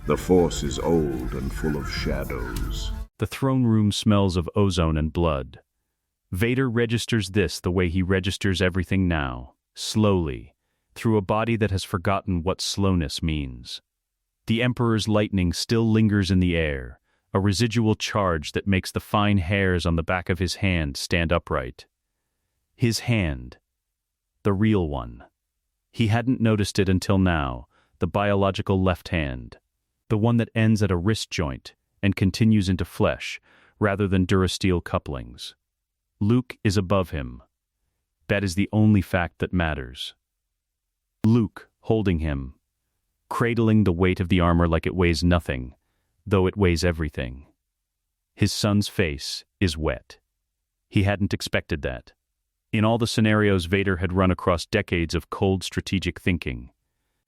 The Force is old and full of shadows. The throne room smells of ozone and blood. Vader registers this the way he registers everything now, slowly, through a body that has forgotten what slowness means. The Emperor's lightning still lingers in the air, a residual charge that makes the fine hairs on the back of his hand stand upright. His hand. The real one. He hadn't noticed it until now, the biological left hand. The one that ends at a wrist joint and continues into flesh, rather than durasteel couplings. Luke is above him. That is the only fact that matters. Luke, holding him, cradling the weight of the armor like it weighs nothing, though it weighs everything. His son's face is wet. He hadn't expected that. In all the scenarios Vader had run across decades of cold strategic thinking,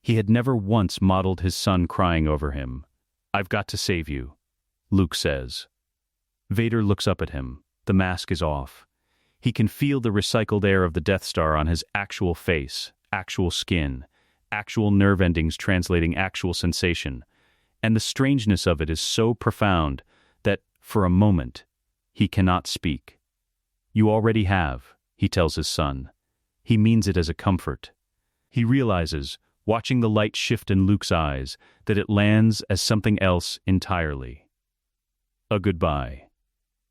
he had never once modeled his son crying over him. "I've got to save you," Luke says. Vader looks up at him. The mask is off. He can feel the recycled air of the Death Star on his actual face, actual skin, actual nerve endings translating actual sensation, and the strangeness of it is so profound that, for a moment, he cannot speak. "You already have," he tells his son. He means it as a comfort. He realizes, watching the light shift in Luke's eyes, that it lands as something else entirely. A goodbye.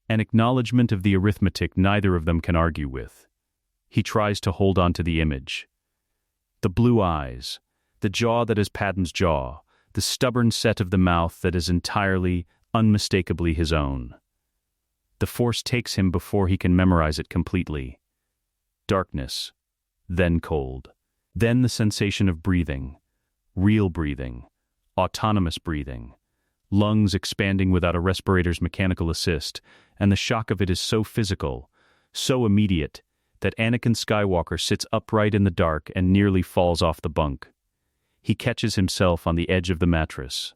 An acknowledgement of the arithmetic neither of them can argue with. He tries to hold on to the image. The blue eyes, the jaw that is Padmé's jaw, the stubborn set of the mouth that is entirely, unmistakably his own. The Force takes him before he can memorize it completely. Darkness, then cold. Then the sensation of breathing, real breathing, autonomous breathing, lungs expanding without a respirator's mechanical assist, and the shock of it is so physical, so immediate, that Anakin Skywalker sits upright in the dark and nearly falls off the bunk. He catches himself on the edge of the mattress.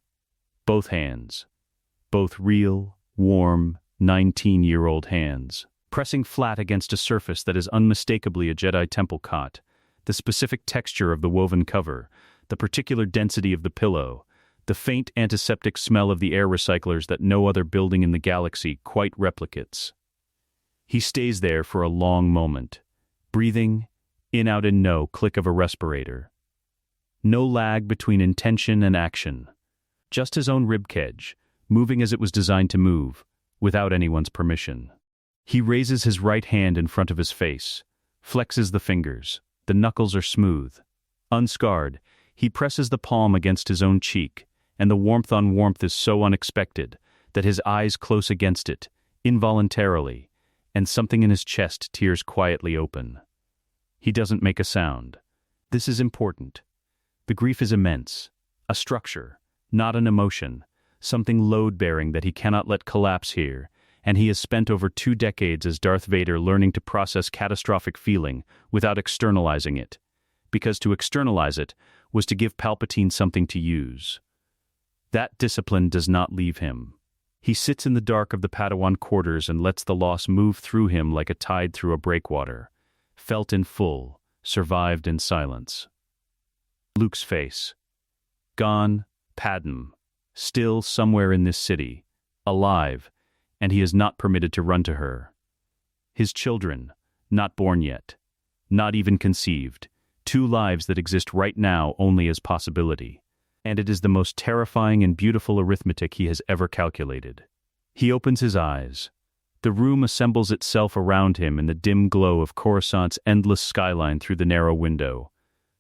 Both hands, both real, warm, 19-year-old hands, pressing flat against a surface that is unmistakably a Jedi temple cot. The specific texture of the woven cover, the particular density of the pillow, the faint antiseptic smell of the air recyclers that no other building in the galaxy quite replicates. He stays there for a long moment, breathing, in out in no click of a respirator. No lag between intention and action. Just his own ribcage, moving as it was designed to move, without anyone's permission. He raises his right hand in front of his face, flexes the fingers. The knuckles are smooth. Unscarred, he presses the palm against his own cheek, and the warmth on warmth is so unexpected that his eyes close against it, involuntarily, and something in his chest tears quietly open. He doesn't make a sound. This is important. The grief is immense. A structure, not an emotion, something load-bearing that he cannot let collapse here, and he has spent over 2 decades as Darth Vader learning to process catastrophic feeling without externalizing it, because to externalize it was to give Palpatine something to use. That discipline does not leave him. He sits in the dark of the Padawan quarters and lets the loss move through him like a tide through a breakwater, felt in full, survived in silence. Luke's face. Gone, Padmé, still somewhere in this city, alive, and he is not permitted to run to her. His children, not born yet, not even conceived, 2 lives that exist right now only as possibility, and it is the most terrifying and beautiful arithmetic he has ever calculated. He opens his eyes. The room assembles itself around him in the dim glow of Coruscant's endless skyline through the narrow window.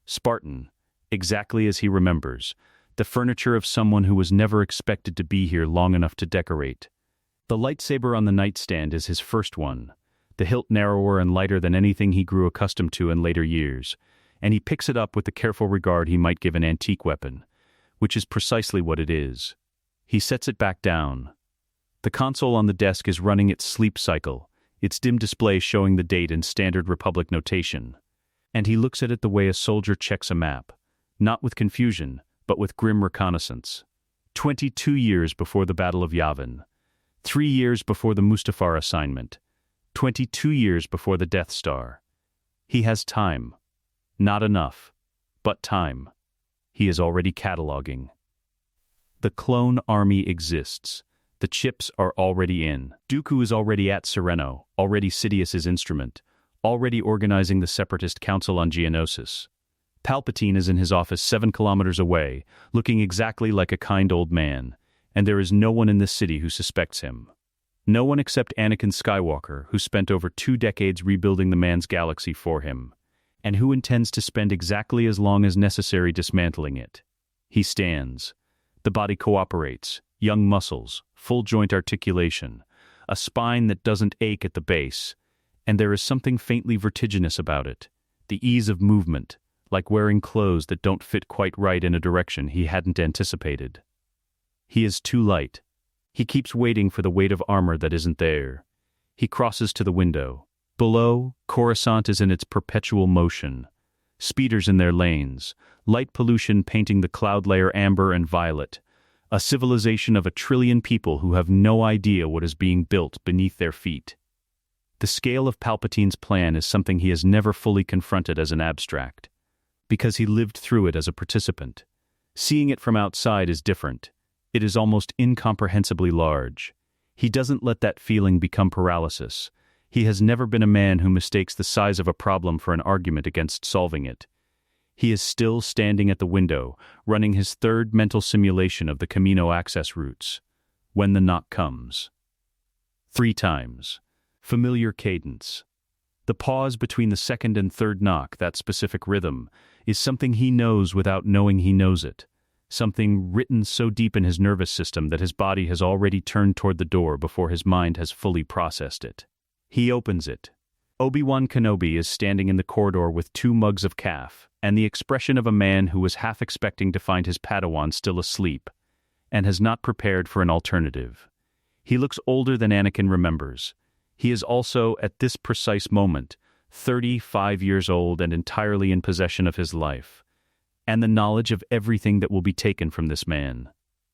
Spartan, exactly as he remembers, the furniture of someone who was never expected to be here long enough to decorate. The lightsaber on the nightstand is his first one, the hilt narrower and lighter than anything he grew accustomed to in later years, and he picks it up with the careful regard he might give an antique weapon, which is precisely what it is. He sets it back down. The console on the desk is running its sleep cycle, its dim display showing the date in standard Republic notation, and he looks at it the way a soldier checks a map, not with confusion, but with grim reconnaissance. 22 years before the Battle of Yavin. 3 years before the Mustafar assignment, 22 years before the Death Star. He has time. Not enough, but time. He is already cataloging. The clone army exists. The chips are already in. Dooku is already at Sereno, already Sidious's instrument, already organizing the Separatist Council on Geonosis. Palpatine is in his office 7 kilometers away, looking exactly like a kind old man, and there is no one in this city who suspects him. No one except Anakin Skywalker, who spent over 2 decades rebuilding the man's galaxy for him, and who intends to spend exactly as long as necessary dismantling it. He stands. The body cooperates, young muscles, full joint articulation, a spine that doesn't ache at the base, and there is something faintly vertiginous about it, the ease of movement, like wearing clothes that don't fit quite right in a direction he hadn't anticipated. He is too light. He keeps waiting for the weight of armor that isn't there. He crosses to the window. Below, Coruscant is in its perpetual motion. Speeders in their lanes, light pollution painting the cloud layer amber and violet, a civilization of 1 trillion people who have no idea what is being built beneath their feet. The scale of Palpatine's plan is something he has never fully confronted as an abstract, because he lived through it as a participant. Seeing it from outside is different. It is almost incomprehensibly large. He doesn't let that feeling become paralysis. He has never been a man who mistakes the size of a problem for an argument against solving it. He is still standing at the window, running his 3rd mental simulation of the Camino access routes, when the knock comes. 3 times. Familiar cadence. The pause between the 2nd and 3rd knock, that specific rhythm, is something he knows without knowing he knows it, something written so deep in his nervous system that his body has already turned toward the door before his mind has fully processed it. He opens it. Obi-Wan Kenobi is standing in the corridor with 2 mugs of caf, and the expression of a man who was half expecting to find his Padawan still asleep, and has not prepared for an alternative. He looks older than Anakin remembers. He is also, at this precise moment, 35 years old and entirely in possession of his life, and the knowledge of everything that will be taken from this man.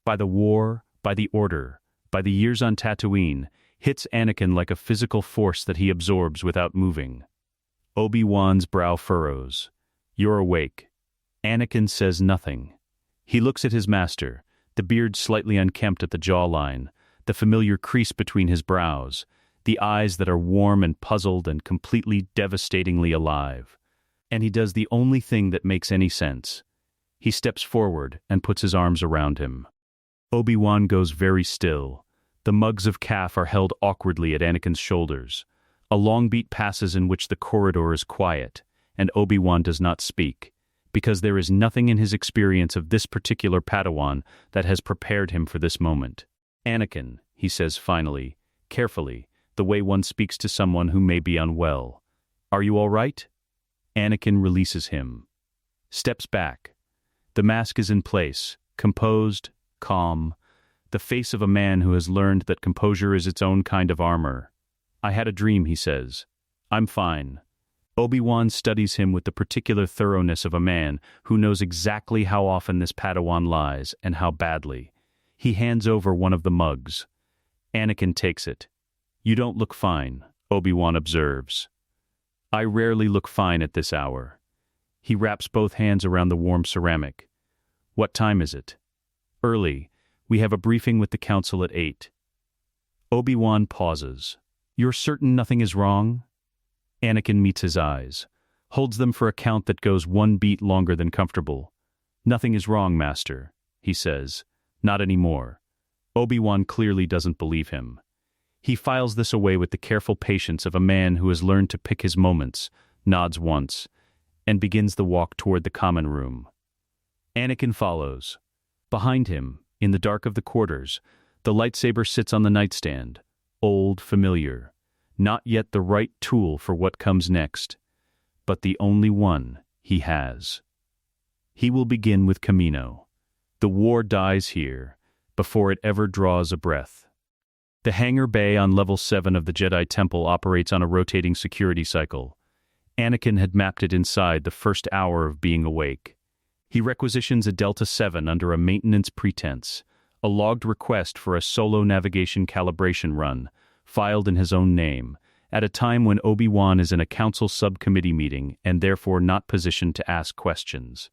By the war, by the order, by the years on Tatooine, hits Anakin like a physical force that he absorbs without moving. Obi-Wan's brow furrows. You're awake. Anakin says nothing. He looks at his master, the beard slightly unkempt at the jawline, the familiar crease between his brows, the eyes that are warm and puzzled and completely devastatingly alive. And he does the only thing that makes any sense. He steps forward and puts his arms around him. Obi-Wan goes very still. The mugs of caf are held awkwardly at Anakin's shoulders. A long beat passes in which the corridor is quiet, and Obi-Wan does not speak, because there is nothing in his experience of this particular Padawan that has prepared him for this moment. Anakin, he says finally, carefully, the way one speaks to someone who may be unwell. Are you all right? Anakin releases him. Steps back. The mask is in place, composed, calm, the face of a man who has learned that composure is its own kind of armor. I had a dream, he says. I'm fine. Obi-Wan studies him with the particular thoroughness of a man who knows exactly how often this Padawan lies and how badly. He hands over one of the mugs. Anakin takes it. You don't look fine, Obi-Wan observes. I rarely look fine at this hour. He wraps both hands around the warm ceramic. What time is it? Early. We have a briefing with the council at 8. Obi-Wan pauses. You're certain nothing is wrong? Anakin meets his eyes, holds them for a count that goes 1 beat longer than comfortable. Nothing is wrong, Master, he says. Not anymore. Obi-Wan clearly doesn't believe him. He files this away with the careful patience of a man who has learned to pick his moments, nods once, and begins the walk toward the common room. Anakin follows. Behind him, in the dark of the quarters, the lightsaber sits on the nightstand, old, familiar, not yet the right tool for what comes next, but the only one he has. He will begin with Camino. The war dies here, before it ever draws a breath. The hangar bay on level 7 of the Jedi Temple operates on a rotating security cycle. Anakin had mapped it inside the first hour of being awake. He requisitions a Delta 7 under a maintenance pretense, a logged request for a solo navigation calibration run, filed in his own name, at a time when Obi-Wan is in a council subcommittee meeting and therefore not positioned to ask questions.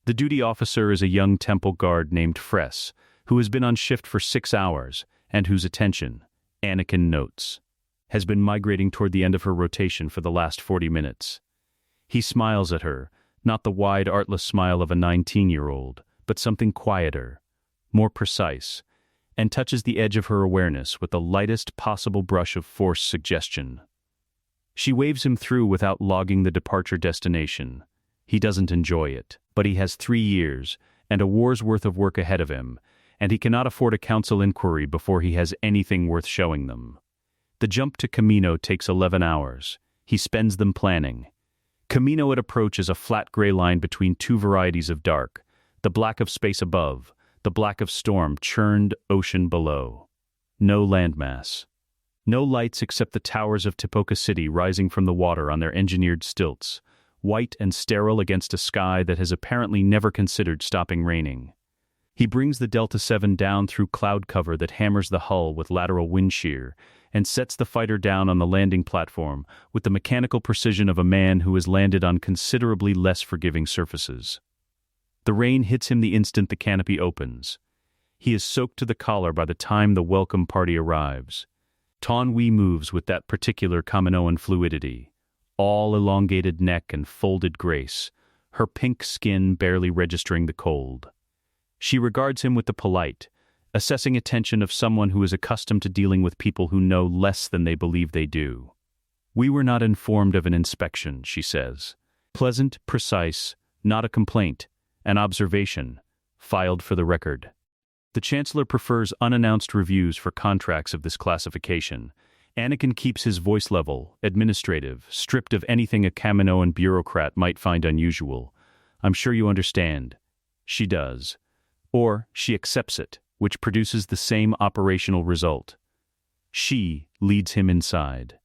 The duty officer is a young temple guard named Fress, who has been on shift for 6 hours and whose attention, Anakin notes, has been migrating toward the end of her rotation for the last 40 minutes. He smiles at her, not the wide, artless smile of a 19-year-old, but something quieter, more precise, and touches the edge of her awareness with the lightest possible brush of Force suggestion. She waves him through without logging the departure destination. He doesn't enjoy it, but he has 3 years and a war's worth of work ahead of him, and he cannot afford a council inquiry before he has anything worth showing them. The jump to Kamino takes 11 hours. He spends them planning. Kamino at approach is a flat gray line between two varieties of dark, the black of space above, the black of storm-churned ocean below. No landmass. No lights except the towers of Tipoca City rising from the water on their engineered stilts, white and sterile against a sky that has apparently never considered stopping raining. He brings the Delta 7 down through cloud cover that hammers the hull with lateral wind shear and sets the fighter down on the landing platform with the mechanical precision of a man who has landed on considerably less forgiving surfaces. The rain hits him the instant the canopy opens. He is soaked to the collar by the time the welcome party arrives. Taun We moves with that particular Kaminoan fluidity, all elongated neck and folded grace, her pink skin barely registering the cold. She regards him with the polite, assessing attention of someone who is accustomed to dealing with people who know less than they believe they do. "We were not informed of an inspection," she says. Pleasant, precise, not a complaint, an observation, filed for the record. The Chancellor prefers unannounced reviews for contracts of this classification. Anakin keeps his voice level, administrative, stripped of anything a Kaminoan bureaucrat might find unusual. "I'm sure you understand." She does. Or she accepts it, which produces the same operational result. She leads him inside.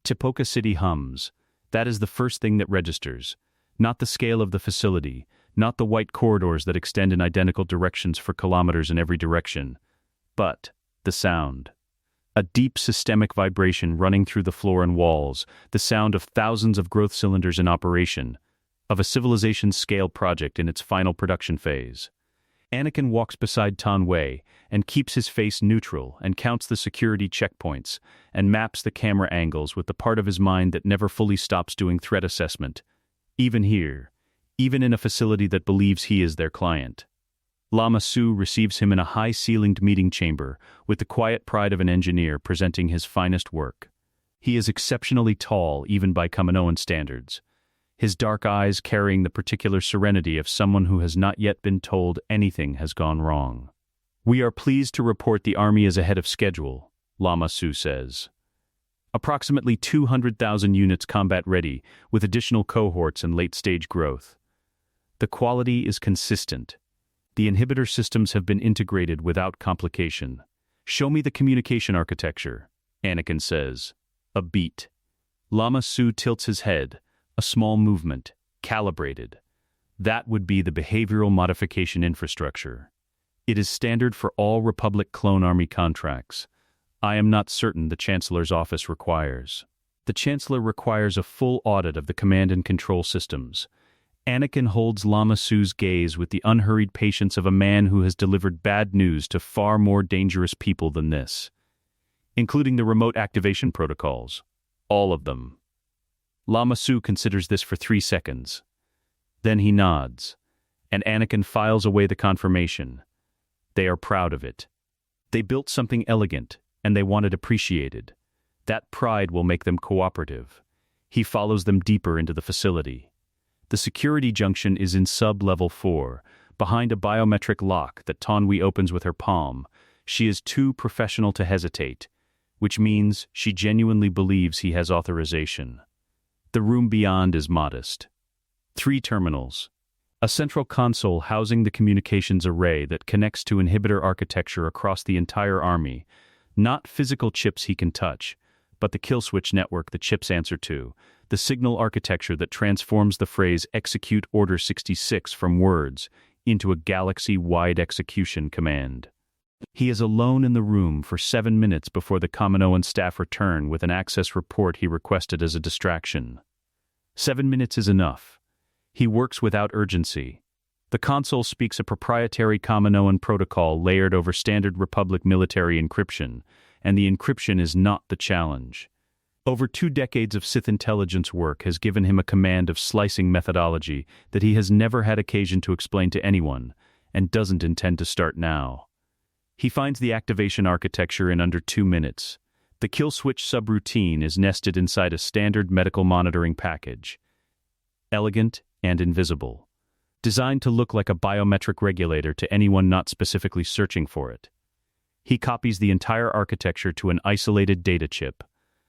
Tipoca City hums. That is the first thing that registers. Not the scale of the facility, not the white corridors that extend in identical directions for kilometers in every direction, but the sound. A deep systemic vibration running through the floor and walls, the sound of thousands of growth cylinders in operation, of a civilization-scale project in its final production phase. Anakin walks beside Taun We and keeps his face neutral and counts the security checkpoints and maps the camera angles with the part of his mind that never fully stops doing threat assessment. Even here, even in a facility that believes he is their client. Lama Su receives him in a high-ceilinged meeting chamber with the quiet pride of an engineer presenting his finest work. He is exceptionally tall even by Kaminoan standards, his dark eyes carrying the particular serenity of someone who has not yet been told anything has gone wrong. "We are pleased to report the army is ahead of schedule," Lama Su says. "Approximately 200,000 units combat-ready, with additional cohorts and late-stage growth. The quality is consistent. The inhibitor systems have been integrated without complication. Show me the communication architecture," Anakin says. A beat. Lama Su tilts his head, a small movement, calibrated. That would be the behavioral modification infrastructure. It is standard for all Republic clone army contracts. I am not certain the Chancellor's office requires. The Chancellor requires a full audit of the command and control systems. Anakin holds Lama Su's gaze with the unhurried patience of a man who has delivered bad news to far more dangerous people than this, including the remote activation protocols. All of them. Lama Su considers this for 3 seconds. Then he nods, and Anakin files away the confirmation. They are proud of it. They built something elegant, and they want it appreciated. That pride will make them cooperative. He follows them deeper into the facility. The security junction is in sub-level 4, behind a biometric lock that Taun We opens with her palm. She is too professional to hesitate, which means she genuinely believes he has authorization. The room beyond is modest. 3 terminals. A central console housing the communications array that connects to inhibitor architecture across the entire army. Not physical chips he can touch, but the kill switch network the chips answer to, the signal architecture that transforms the phrase "Execute Order 66" from words into a galaxy-wide execution command. He is alone in the room for 7 minutes before the Kaminoan staff return with an access report he requested as a distraction. 7 minutes is enough. He works without urgency. The console speaks a proprietary Kaminoan protocol layered over standard Republic military encryption, and the encryption is not the challenge. Over 2 decades of Sith intelligence work has given him a command of slicing methodology that he has never had occasion to explain to anyone, and doesn't intend to start now. He finds the activation architecture in under 2 minutes. The kill switch subroutine is nested inside a standard medical monitoring package. Elegant and invisible. Designed to look like a biometric regulator to anyone not specifically searching for it. He copies the entire architecture to an isolated data chip.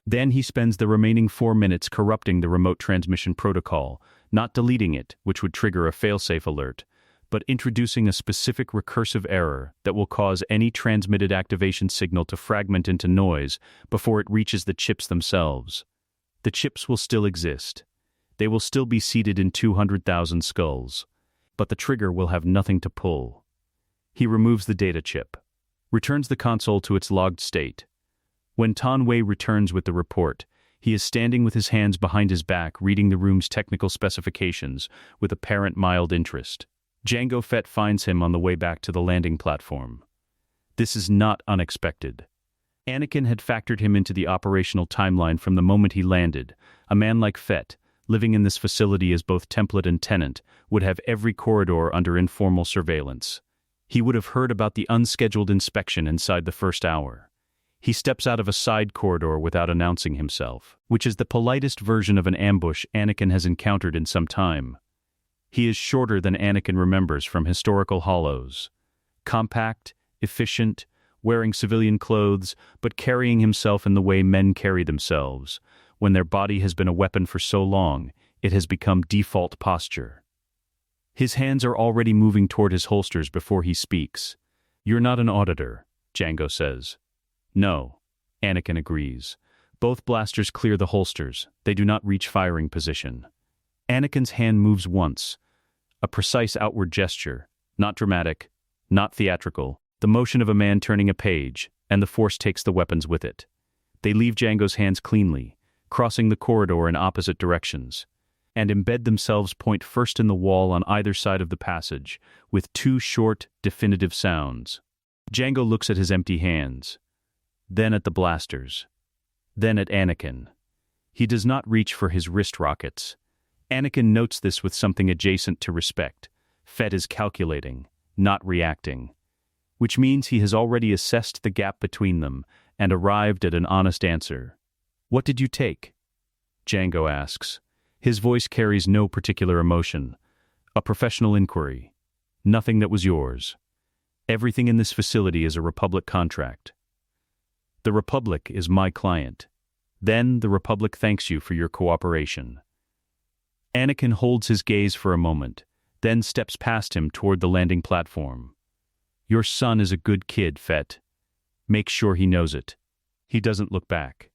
Then he spends the remaining 4 minutes corrupting the remote transmission protocol, not deleting it, which would trigger a failsafe alert, but introducing a specific recursive error that will cause any transmitted activation signal to fragment into noise before it reaches the chips themselves. The chips will still exist. They will still be seated in 200,000 skulls. But the trigger will have nothing to pull. He removes the data chip, returns the console to its logged state. When Tan Wei returns with the report, he is standing with his hands behind his back reading the room's technical specifications with apparent mild interest. Jango Fett finds him on the way back to the landing platform. This is not unexpected. Anakin had factored him into the operational timeline from the moment he landed. A man like Fett, living in this facility as both template and tenant, would have every corridor under informal surveillance. He would have heard about the unscheduled inspection inside the first hour. He steps out of a side corridor without announcing himself, which is the politest version of an ambush Anakin has encountered in some time. He is shorter than Anakin remembers from historical hollows. Compact, efficient, wearing civilian clothes, but carrying himself in the way men carry themselves. When their body has been a weapon for so long, it has become default posture. His hands are already moving toward his holsters before he speaks. "You're not an auditor," Jango says. "No," Anakin agrees. Both blasters clear the holsters. They do not reach firing position. Anakin's hand moves once. A precise outward gesture, not dramatic, not theatrical, the motion of a man turning a page, and the Force takes the weapons with it. They leave Jango's hands cleanly, crossing the corridor in opposite directions, and embed themselves point first in the wall on either side of the passage, with 2 short, definitive sounds. Jango looks at his empty hands, then at the blasters, then at Anakin. He does not reach for his wrist rockets. Anakin notes this with something adjacent to respect. Fett is calculating, not reacting, which means he has already assessed the gap between them and arrived at an honest answer. "What did you take?" Jango asks. His voice carries no particular emotion. A professional inquiry. "Nothing that was yours. Everything in this facility is a Republic contract. The Republic is my client. Then the Republic thanks you for your cooperation." Anakin holds his gaze for a moment, then steps past him toward the landing platform. "Your son is a good kid, Fett. Make sure he knows it." He doesn't look back.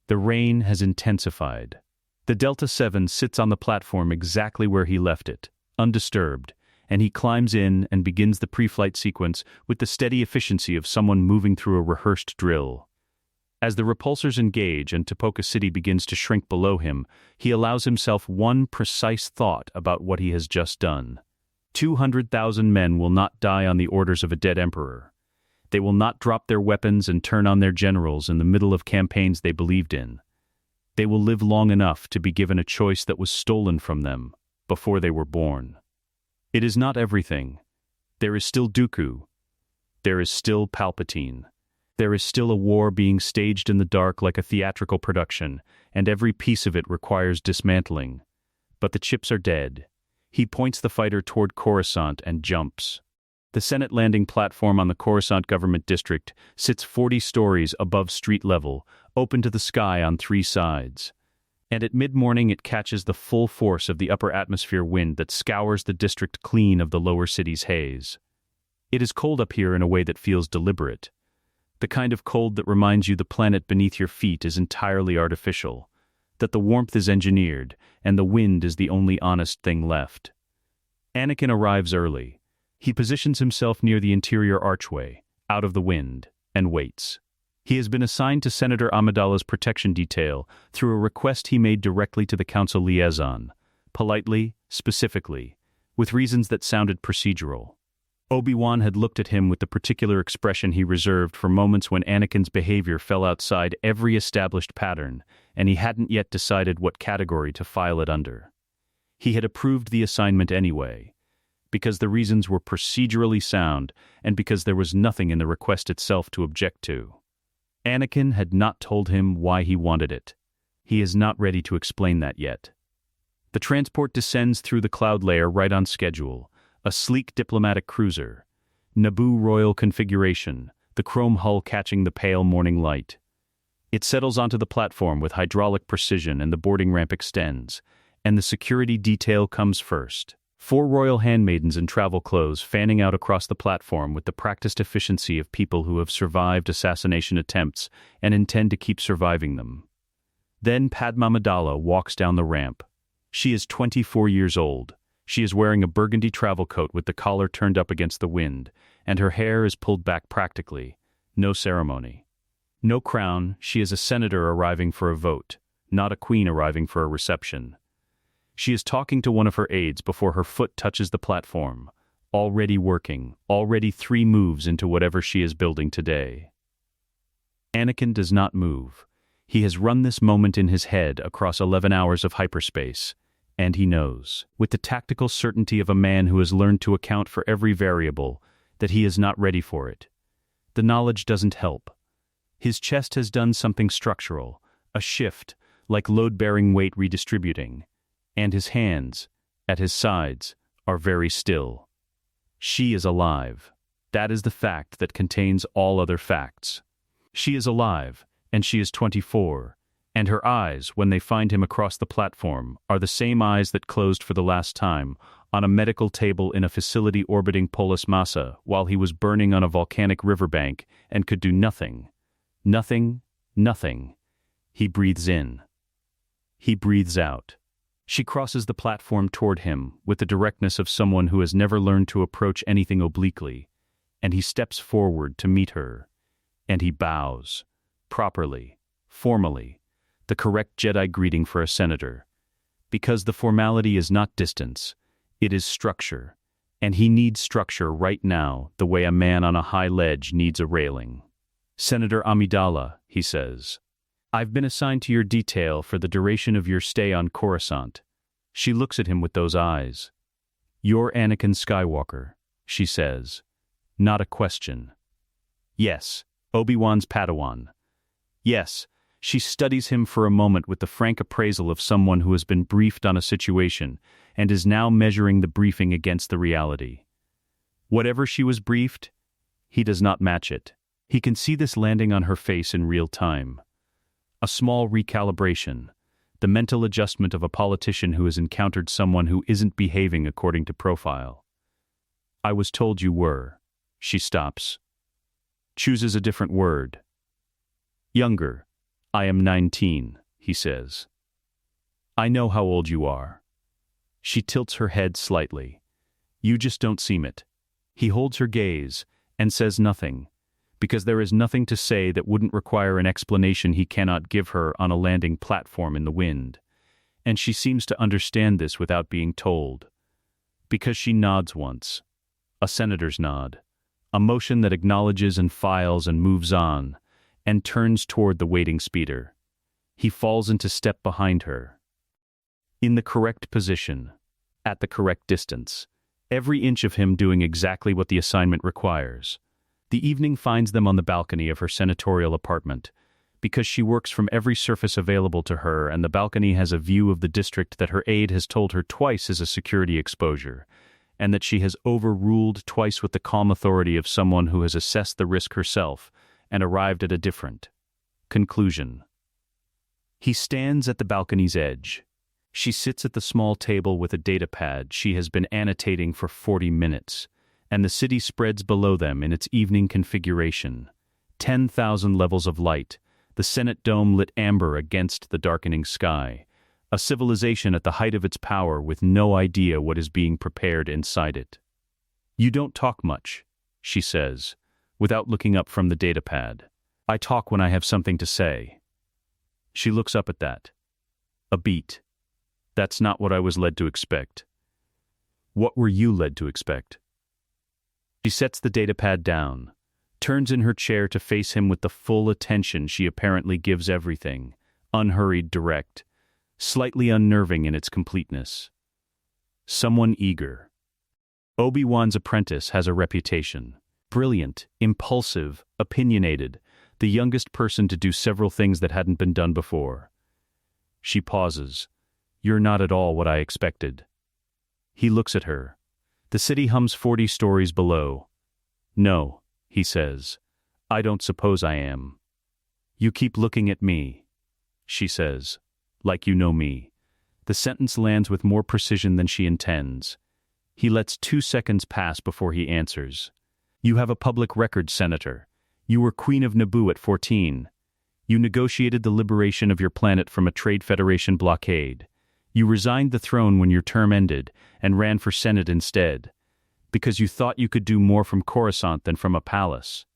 The rain has intensified. The Delta 7 sits on the platform exactly where he left it, undisturbed, and he climbs in and begins the pre-flight sequence with the steady efficiency of someone moving through a rehearsed drill. As the repulsors engage and Tipoca City begins to shrink below him, he allows himself one precise thought about what he has just done. 200,000 men will not die on the orders of a dead emperor. They will not drop their weapons and turn on their generals in the middle of campaigns they believed in. They will live long enough to be given a choice that was stolen from them before they were born. It is not everything. There is still Dooku. There is still Palpatine. There is still a war being staged in the dark like a theatrical production, and every piece of it requires dismantling. But the chips are dead. He points the fighter toward Coruscant and jumps. The Senate landing platform on the Coruscant government district sits 40 stories above street level, open to the sky on 3 sides. And at mid-morning it catches the full force of the upper atmosphere wind that scours the district clean of the lower city's haze. It is cold up here in a way that feels deliberate. The kind of cold that reminds you the planet beneath your feet is entirely artificial, that the warmth is engineered, and the wind is the only honest thing left. Anakin arrives early. He positions himself near the interior archway, out of the wind, and waits. He has been assigned to Senator Amidala's protection detail through a request he made directly to the Council liaison, politely, specifically, with reasons that sounded procedural. Obi-Wan had looked at him with the particular expression he reserved for moments when Anakin's behavior fell outside every established pattern, and he hadn't yet decided what category to file it under. He had approved the assignment anyway, because the reasons were procedurally sound and because there was nothing in the request itself to object to. Anakin had not told him why he wanted it. He is not ready to explain that yet. The transport descends through the cloud layer right on schedule, a sleek diplomatic cruiser, Naboo royal configuration, the chrome hull catching the pale morning light. It settles onto the platform with hydraulic precision and the boarding ramp extends, and the security detail comes first. 4 royal handmaidens in travel clothes fanning out across the platform with the practiced efficiency of people who have survived assassination attempts and intend to keep surviving them. Then Padmé Amidala walks down the ramp. She is 24 years old. She is wearing a burgundy travel coat with the collar turned up against the wind, and her hair is pulled back practically. No ceremony. No crown. She is a senator arriving for a vote, not a queen arriving for a reception. She is talking to one of her aides before her foot touches the platform, already working, already 3 moves into whatever she is building today. Anakin does not move. He has run this moment in his head across 11 hours of hyperspace, and he knows, with the tactical certainty of a man who has learned to account for every variable, that he is not ready for it. The knowledge doesn't help. His chest has done something structural, a shift, like load-bearing weight redistributing, and his hands, at his sides, are very still. She is alive. That is the fact that contains all other facts. She is alive, and she is 24, and her eyes, when they find him across the platform, are the same eyes that closed for the last time, on a medical table in a facility orbiting Polis Massa while he was burning on a volcanic riverbank and could do nothing. Nothing, nothing. He breathes in. He breathes out. She crosses the platform toward him with the directness of someone who has never learned to approach anything obliquely, and he steps forward to meet her, and he bows, properly, formally, the correct Jedi greeting for a senator, because the formality is not distance, it is structure, and he needs structure right now the way a man on a high ledge needs a railing. "Senator Amidala," he says, "I've been assigned to your detail for the duration of your stay on Coruscant." She looks at him with those eyes. "You're Anakin Skywalker," she says. Not a question. "Yes, Obi-Wan's Padawan." Yes, she studies him for a moment with the frank appraisal of someone who has been briefed on a situation and is now measuring the briefing against the reality. Whatever she was briefed, he does not match it. He can see this landing on her face in real time. A small recalibration, the mental adjustment of a politician who has encountered someone who isn't behaving according to profile. "I was told you were." She stops. Chooses a different word. "Younger. I am 19, he says. "I know how old you are." She tilts her head slightly. "You just don't seem it." He holds her gaze and says nothing, because there is nothing to say that wouldn't require an explanation he cannot give her on a landing platform in the wind. And she seems to understand this without being told. Because she nods once. A senator's nod. A motion that acknowledges and files and moves on, and turns toward the waiting speeder. He falls into step behind her. In the correct position, at the correct distance, every inch of him doing exactly what the assignment requires. The evening finds them on the balcony of her senatorial apartment, because she works from every surface available to her, and the balcony has a view of the district that her aide has told her twice is a security exposure, and that she has overruled twice with the calm authority of someone who has assessed the risk herself and arrived at a different conclusion. He stands at the balcony's edge. She sits at the small table with a data pad she has been annotating for 40 minutes, and the city spreads below them in its evening configuration. 10,000 levels of light, the Senate dome lit amber against the darkening sky, a civilization at the height of its power with no idea what is being prepared inside it. "You don't talk much," she says, without looking up from the datapad. "I talk when I have something to say." She looks up at that. A beat. That's not what I was led to expect. What were you led to expect? She sets the datapad down, turns in her chair to face him with the full attention she apparently gives everything, unhurried, direct, slightly unnerving in its completeness. Someone eager. Obi-Wan's apprentice has a reputation. Brilliant, impulsive, opinionated, the youngest person to do several things that hadn't been done before. She pauses. You're not at all what I expected. He looks at her. The city hums 40 stories below. No, he says. I don't suppose I am. You keep looking at me, she says, like you know me. The sentence lands with more precision than she intends. He lets 2 seconds pass before he answers. You have a public record, Senator. You were Queen of Naboo at 14. You negotiated the liberation of your planet from a Trade Federation blockade. You resigned the throne when your term ended and ran for Senate instead, because you thought you could do more from Coruscant than from a palace.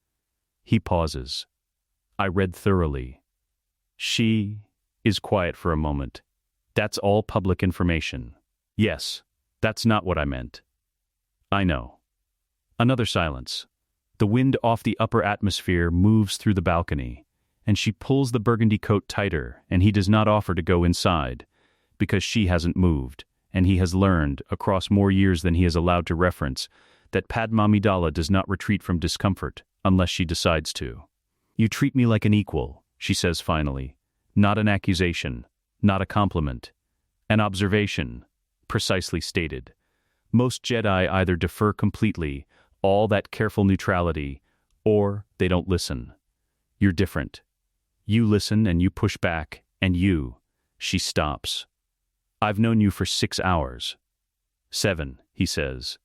He pauses. I read thoroughly. She is quiet for a moment. That's all public information. Yes, that's not what I meant. I know. Another silence. The wind off the upper atmosphere moves through the balcony, and she pulls the burgundy coat tighter, and he does not offer to go inside, because she hasn't moved, and he has learned, across more years than he is allowed to reference, that Padmé Amidala does not retreat from discomfort unless she decides to. You treat me like an equal, she says finally. Not an accusation, not a compliment. An observation, precisely stated. Most Jedi either defer completely, all that careful neutrality, or they don't listen. You're different. You listen and you push back, and she stops. I've known you for 6 hours. 7, he says.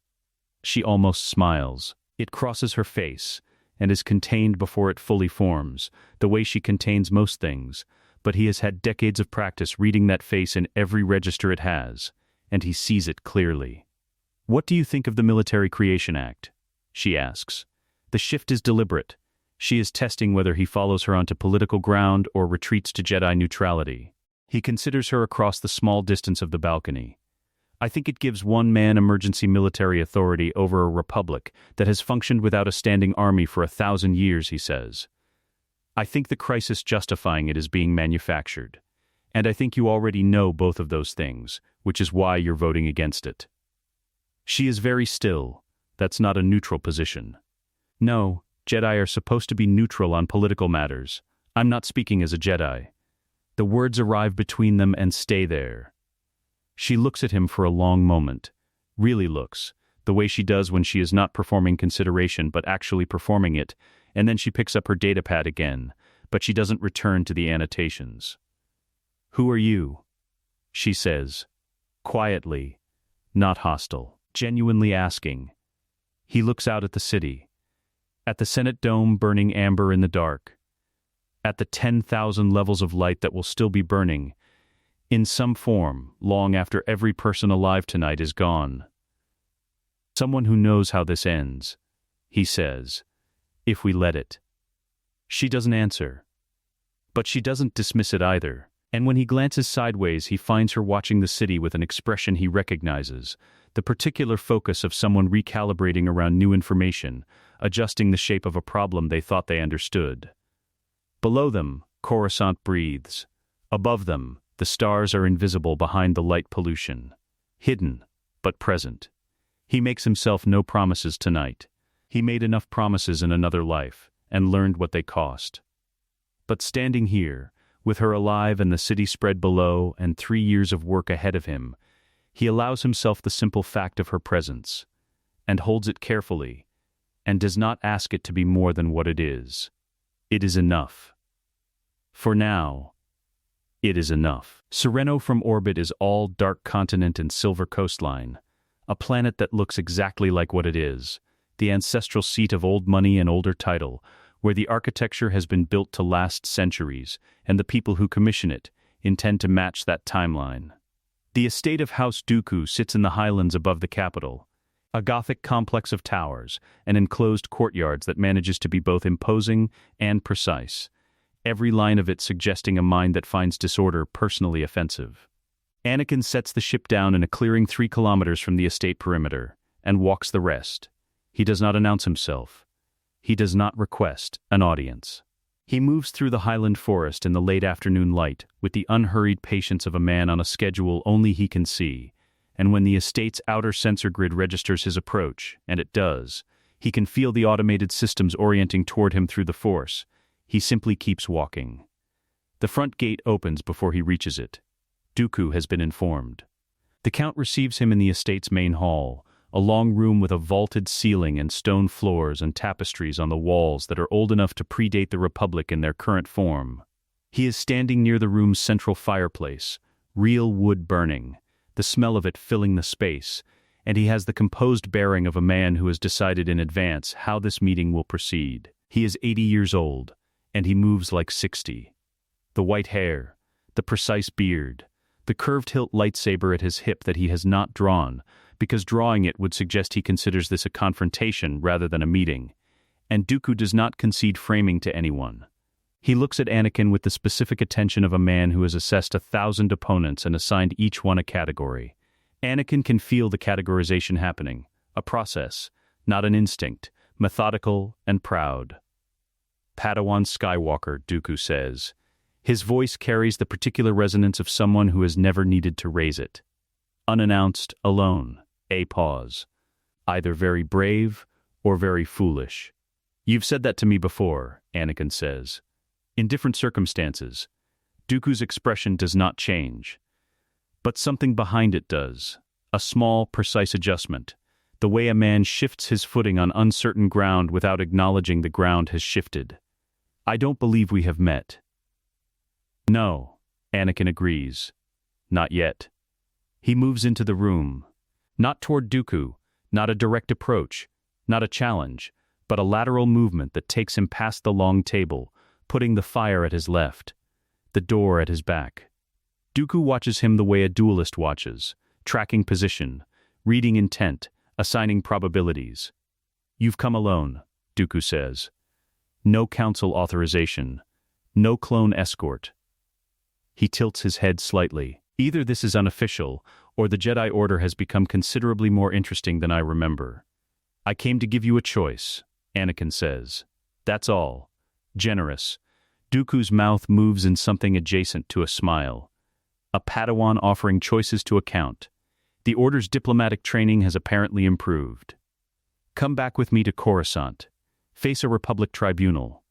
She almost smiles. It crosses her face, and is contained before it fully forms, the way she contains most things, but he has had decades of practice reading that face in every register it has, and he sees it clearly. What do you think of the Military Creation Act? She asks. The shift is deliberate. She is testing whether he follows her onto political ground or retreats to Jedi neutrality. He considers her across the small distance of the balcony. I think it gives one-man emergency military authority over a republic that has functioned without a standing army for 1,000 years, he says. I think the crisis justifying it is being manufactured. And I think you already know both of those things, which is why you're voting against it. She is very still. That's not a neutral position. No, Jedi are supposed to be neutral on political matters. I'm not speaking as a Jedi. The words arrive between them and stay there. She looks at him for a long moment. Really looks, the way she does when she is not performing consideration but actually performing it, and then she picks up her datapad again, but she doesn't return to the annotations. Who are you? She says, quietly, not hostile, genuinely asking. He looks out at the city, at the Senate dome burning amber in the dark, at the 10,000 levels of light that will still be burning, in some form, long after every person alive tonight is gone. Someone who knows how this ends, he says, if we let it. She doesn't answer. But she doesn't dismiss it either, and when he glances sideways he finds her watching the city with an expression he recognizes, the particular focus of someone recalibrating around new information, adjusting the shape of a problem they thought they understood. Below them, Coruscant breathes. Above them, the stars are invisible behind the light pollution. Hidden, but present. He makes himself no promises tonight. He made enough promises in another life, and learned what they cost. But standing here, with her alive and the city spread below and 3 years of work ahead of him, he allows himself the simple fact of her presence, and holds it carefully, and does not ask it to be more than what it is. It is enough. For now, it is enough. Sereno from orbit is all dark continent and silver coastline, a planet that looks exactly like what it is, the ancestral seat of old money and older title, where the architecture has been built to last centuries, and the people who commission it intend to match that timeline. The estate of House Dooku sits in the highlands above the capital, a Gothic complex of towers and enclosed courtyards that manages to be both imposing and precise, every line of it suggesting a mind that finds disorder personally offensive. Anakin sets the ship down in a clearing 3 kilometers from the estate perimeter, and walks the rest. He does not announce himself. He does not request an audience. He moves through the highland forest in the late afternoon light with the unhurried patience of a man on a schedule only he can see, and when the estate's outer sensor grid registers his approach, and it does, he can feel the automated systems orienting toward him through the Force. He simply keeps walking. The front gate opens before he reaches it. Dooku has been informed. The Count receives him in the estate's main hall, a long room with a vaulted ceiling and stone floors and tapestries on the walls that are old enough to predate the Republic in their current form. He is standing near the room's central fireplace, real wood burning, the smell of it filling the space, and he has the composed bearing of a man who has decided in advance how this meeting will proceed. He is 80 years old, and he moves like 60. The white hair, the precise beard, the curved hilt lightsaber at his hip that he has not drawn, because drawing it would suggest he considers this a confrontation rather than a meeting, and Dooku does not concede framing to anyone. He looks at Anakin with the specific attention of a man who has assessed 1,000 opponents and assigned each one a category. Anakin can feel the categorization happening, a process, not an instinct, methodical and proud. Padawan Skywalker, Dooku says. His voice carries the particular resonance of someone who has never needed to raise it. Unannounced, alone, a pause. Either very brave or very foolish. You've said that to me before, Anakin says. In different circumstances. Dooku's expression does not change. But something behind it does. A small, precise adjustment. The way a man shifts his footing on uncertain ground without acknowledging the ground has shifted. I don't believe we have met. No, Anakin agrees. Not yet. He moves into the room. Not toward Dooku, not a direct approach, not a challenge, but a lateral movement that takes him past the long table, putting the fire at his left, the door at his back. Dooku watches him the way a duelist watches, tracking position, reading intent, assigning probabilities. You've come alone, Dooku says. No council authorization. No clone escort. He tilts his head slightly. Either this is unofficial, or the Jedi Order has become considerably more interesting than I remember. I came to give you a choice, Anakin says. That's all. Generous. Dooku's mouth moves in something adjacent to a smile. A Padawan offering choices to a Count. The Order's diplomatic training has apparently improved. Come back with me to Coruscant. Face a Republic tribunal.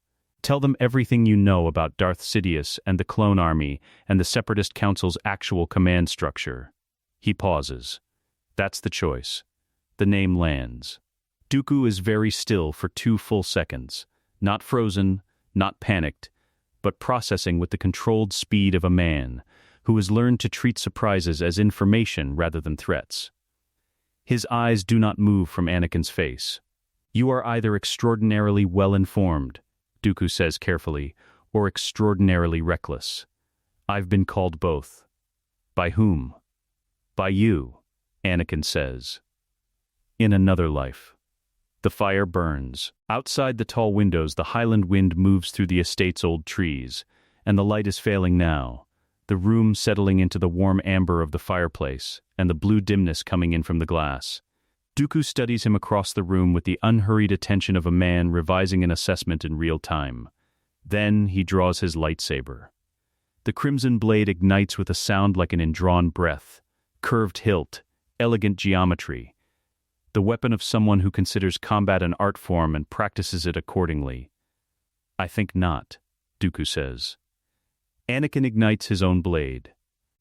Tell them everything you know about Darth Sidious and the Clone Army and the Separatist Council's actual command structure. He pauses. That's the choice. The name lands. Dooku is very still for 2 full seconds. Not frozen, not panicked, but processing with the controlled speed of a man who has learned to treat surprises as information rather than threats. His eyes do not move from Anakin's face. You are either extraordinarily well-informed, Dooku says carefully, or extraordinarily reckless. I've been called both. By whom? By you, Anakin says. In another life. The fire burns. Outside the tall windows, the highland wind moves through the estate's old trees, and the light is failing now, the room settling into the warm amber of the fireplace, and the blue dimness coming in from the glass. Dooku studies him across the room with the unhurried attention of a man revising an assessment in real time. Then he draws his lightsaber. The crimson blade ignites with a sound like an indrawn breath, curved hilt, elegant geometry. The weapon of someone who considers combat an art form and practices it accordingly. I think not, Dooku says. Anakin ignites his own blade.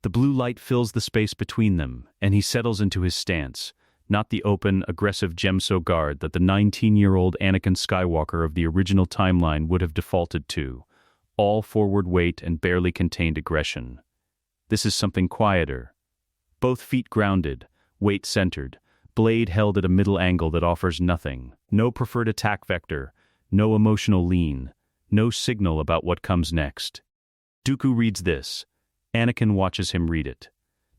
The blue light fills the space between them, and he settles into his stance, not the open, aggressive Gemso guard that the 19-year-old Anakin Skywalker of the original timeline would have defaulted to, all forward weight and barely contained aggression. This is something quieter. Both feet grounded, weight centered, blade held at a middle angle that offers nothing. No preferred attack vector, no emotional lean, no signal about what comes next. Dooku reads this. Anakin watches him read it.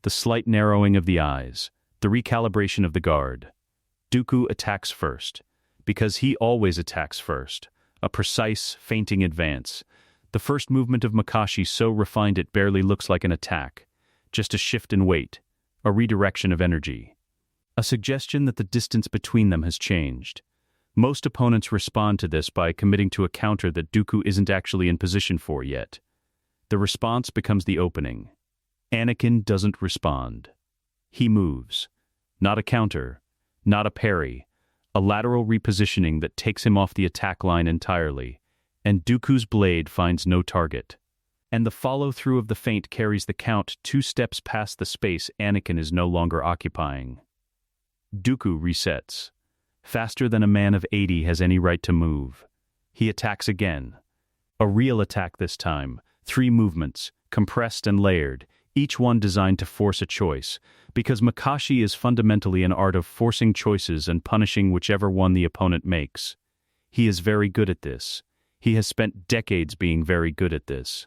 The slight narrowing of the eyes, the recalibration of the guard. Dooku attacks first, because he always attacks first. A precise, feinting advance. The first movement of Makashi so refined it barely looks like an attack. just a shift in weight, a redirection of energy. A suggestion that the distance between them has changed. Most opponents respond to this by committing to a counter that Dooku isn't actually in position for yet. The response becomes the opening. Anakin doesn't respond. He moves. Not a counter, not a parry, a lateral repositioning that takes him off the attack line entirely, and Dooku's blade finds no target. And the follow-through of the feint carries the Count 2 steps past the space Anakin is no longer occupying. Dooku resets. Faster than a man of 80 has any right to move. He attacks again. A real attack this time, 3 movements, compressed and layered, each one designed to force a choice, because Makashi is fundamentally an art of forcing choices and punishing whichever one the opponent makes. He is very good at this. He has spent decades being very good at this.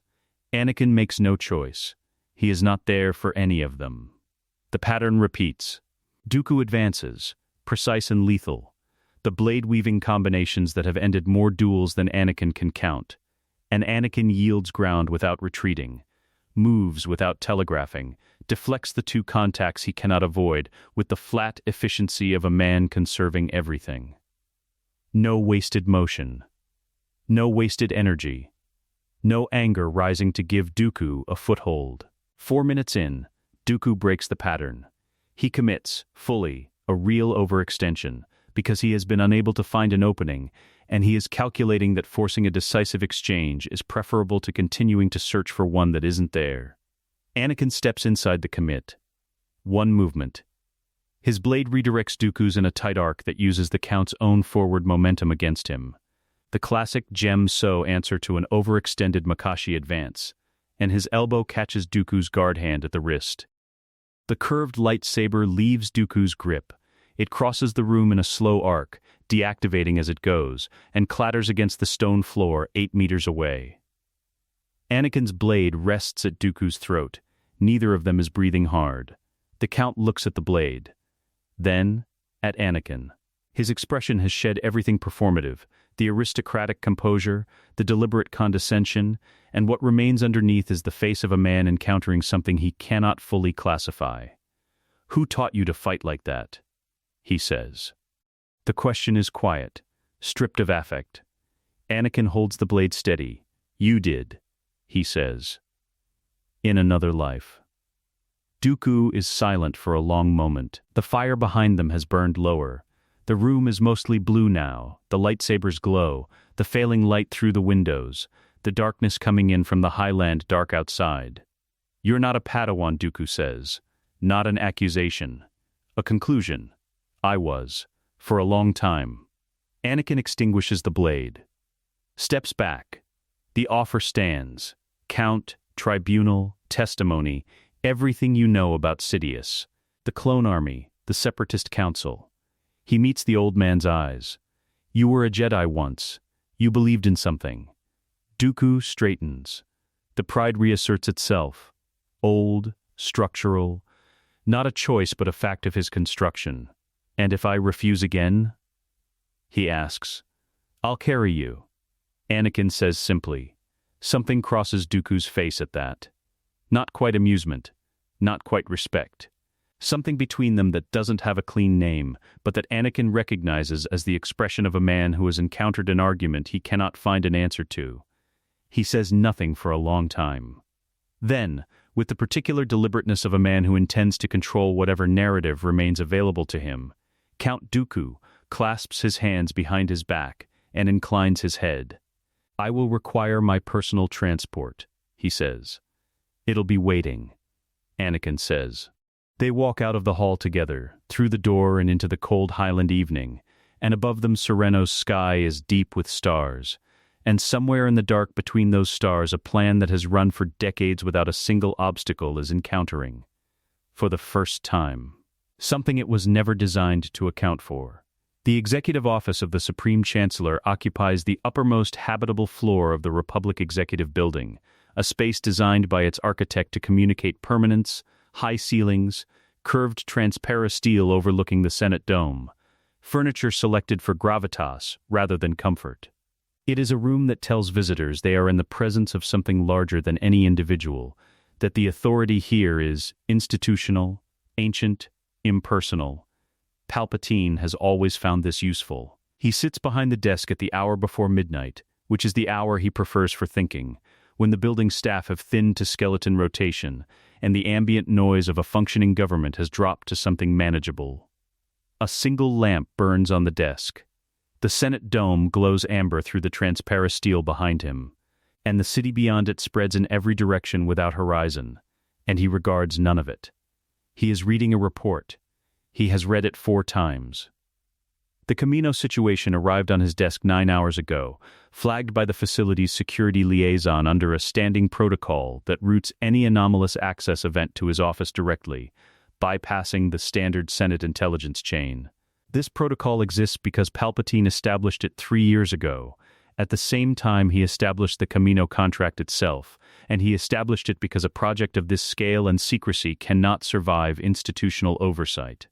Anakin makes no choice. He is not there for any of them. The pattern repeats. Dooku advances, precise and lethal. The blade-weaving combinations that have ended more duels than Anakin can count. And Anakin yields ground without retreating, moves without telegraphing, deflects the 2 contacts he cannot avoid with the flat efficiency of a man conserving everything. No wasted motion. No wasted energy. No anger rising to give Dooku a foothold. 4 minutes in, Dooku breaks the pattern. He commits, fully, a real overextension, because he has been unable to find an opening, and he is calculating that forcing a decisive exchange is preferable to continuing to search for one that isn't there. Anakin steps inside the commit. 1 movement. His blade redirects Dooku's in a tight arc that uses the Count's own forward momentum against him. The classic gem-so answer to an overextended Makashi advance, and his elbow catches Dooku's guard hand at the wrist. The curved lightsaber leaves Dooku's grip. It crosses the room in a slow arc, deactivating as it goes, and clatters against the stone floor 8 meters away. Anakin's blade rests at Dooku's throat. Neither of them is breathing hard. The Count looks at the blade. Then, at Anakin. His expression has shed everything performative, the aristocratic composure, the deliberate condescension, and what remains underneath is the face of a man encountering something he cannot fully classify. "Who taught you to fight like that?" he says. The question is quiet, stripped of affect. Anakin holds the blade steady. "You did," he says. "In another life." Dooku is silent for a long moment. The fire behind them has burned lower. The room is mostly blue now, the lightsabers glow, the failing light through the windows, the darkness coming in from the highland dark outside. "You're not a Padawan," Dooku says. Not an accusation. A conclusion. "I was. For a long time." Anakin extinguishes the blade. Steps back. The offer stands. Count, tribunal, testimony, everything you know about Sidious. The clone army, the separatist council. He meets the old man's eyes. "You were a Jedi once. You believed in something." Dooku straightens. The pride reasserts itself. Old, structural, not a choice but a fact of his construction. "And if I refuse again?" he asks. "I'll carry you," Anakin says simply. Something crosses Dooku's face at that. Not quite amusement, not quite respect. Something between them that doesn't have a clean name, but that Anakin recognizes as the expression of a man who has encountered an argument he cannot find an answer to. He says nothing for a long time. Then, with the particular deliberateness of a man who intends to control whatever narrative remains available to him, Count Dooku clasps his hands behind his back and inclines his head. "I will require my personal transport," he says. "It'll be waiting," Anakin says. They walk out of the hall together, through the door and into the cold Highland evening, and above them Sereno's sky is deep with stars, and somewhere in the dark between those stars a plan that has run for decades without a single obstacle is encountering. For the first time. Something it was never designed to account for. The executive office of the Supreme Chancellor occupies the uppermost habitable floor of the Republic Executive Building, a space designed by its architect to communicate permanence, high ceilings, curved transparent steel overlooking the Senate dome, furniture selected for gravitas rather than comfort. It is a room that tells visitors they are in the presence of something larger than any individual, that the authority here is institutional, ancient, impersonal. Palpatine has always found this useful. He sits behind the desk at the hour before midnight, which is the hour he prefers for thinking, when the building staff have thinned to skeleton rotation, and the ambient noise of a functioning government has dropped to something manageable. A single lamp burns on the desk. The Senate dome glows amber through the transparent steel behind him, and the city beyond it spreads in every direction without horizon, and he regards none of it. He is reading a report. He has read it 4 times. The Camino situation arrived on his desk 9 hours ago, flagged by the facility's security liaison under a standing protocol that routes any anomalous access event to his office directly, bypassing the standard Senate intelligence chain. This protocol exists because Palpatine established it 3 years ago. At the same time he established the Camino contract itself, and he established it because a project of this scale and secrecy cannot survive institutional oversight.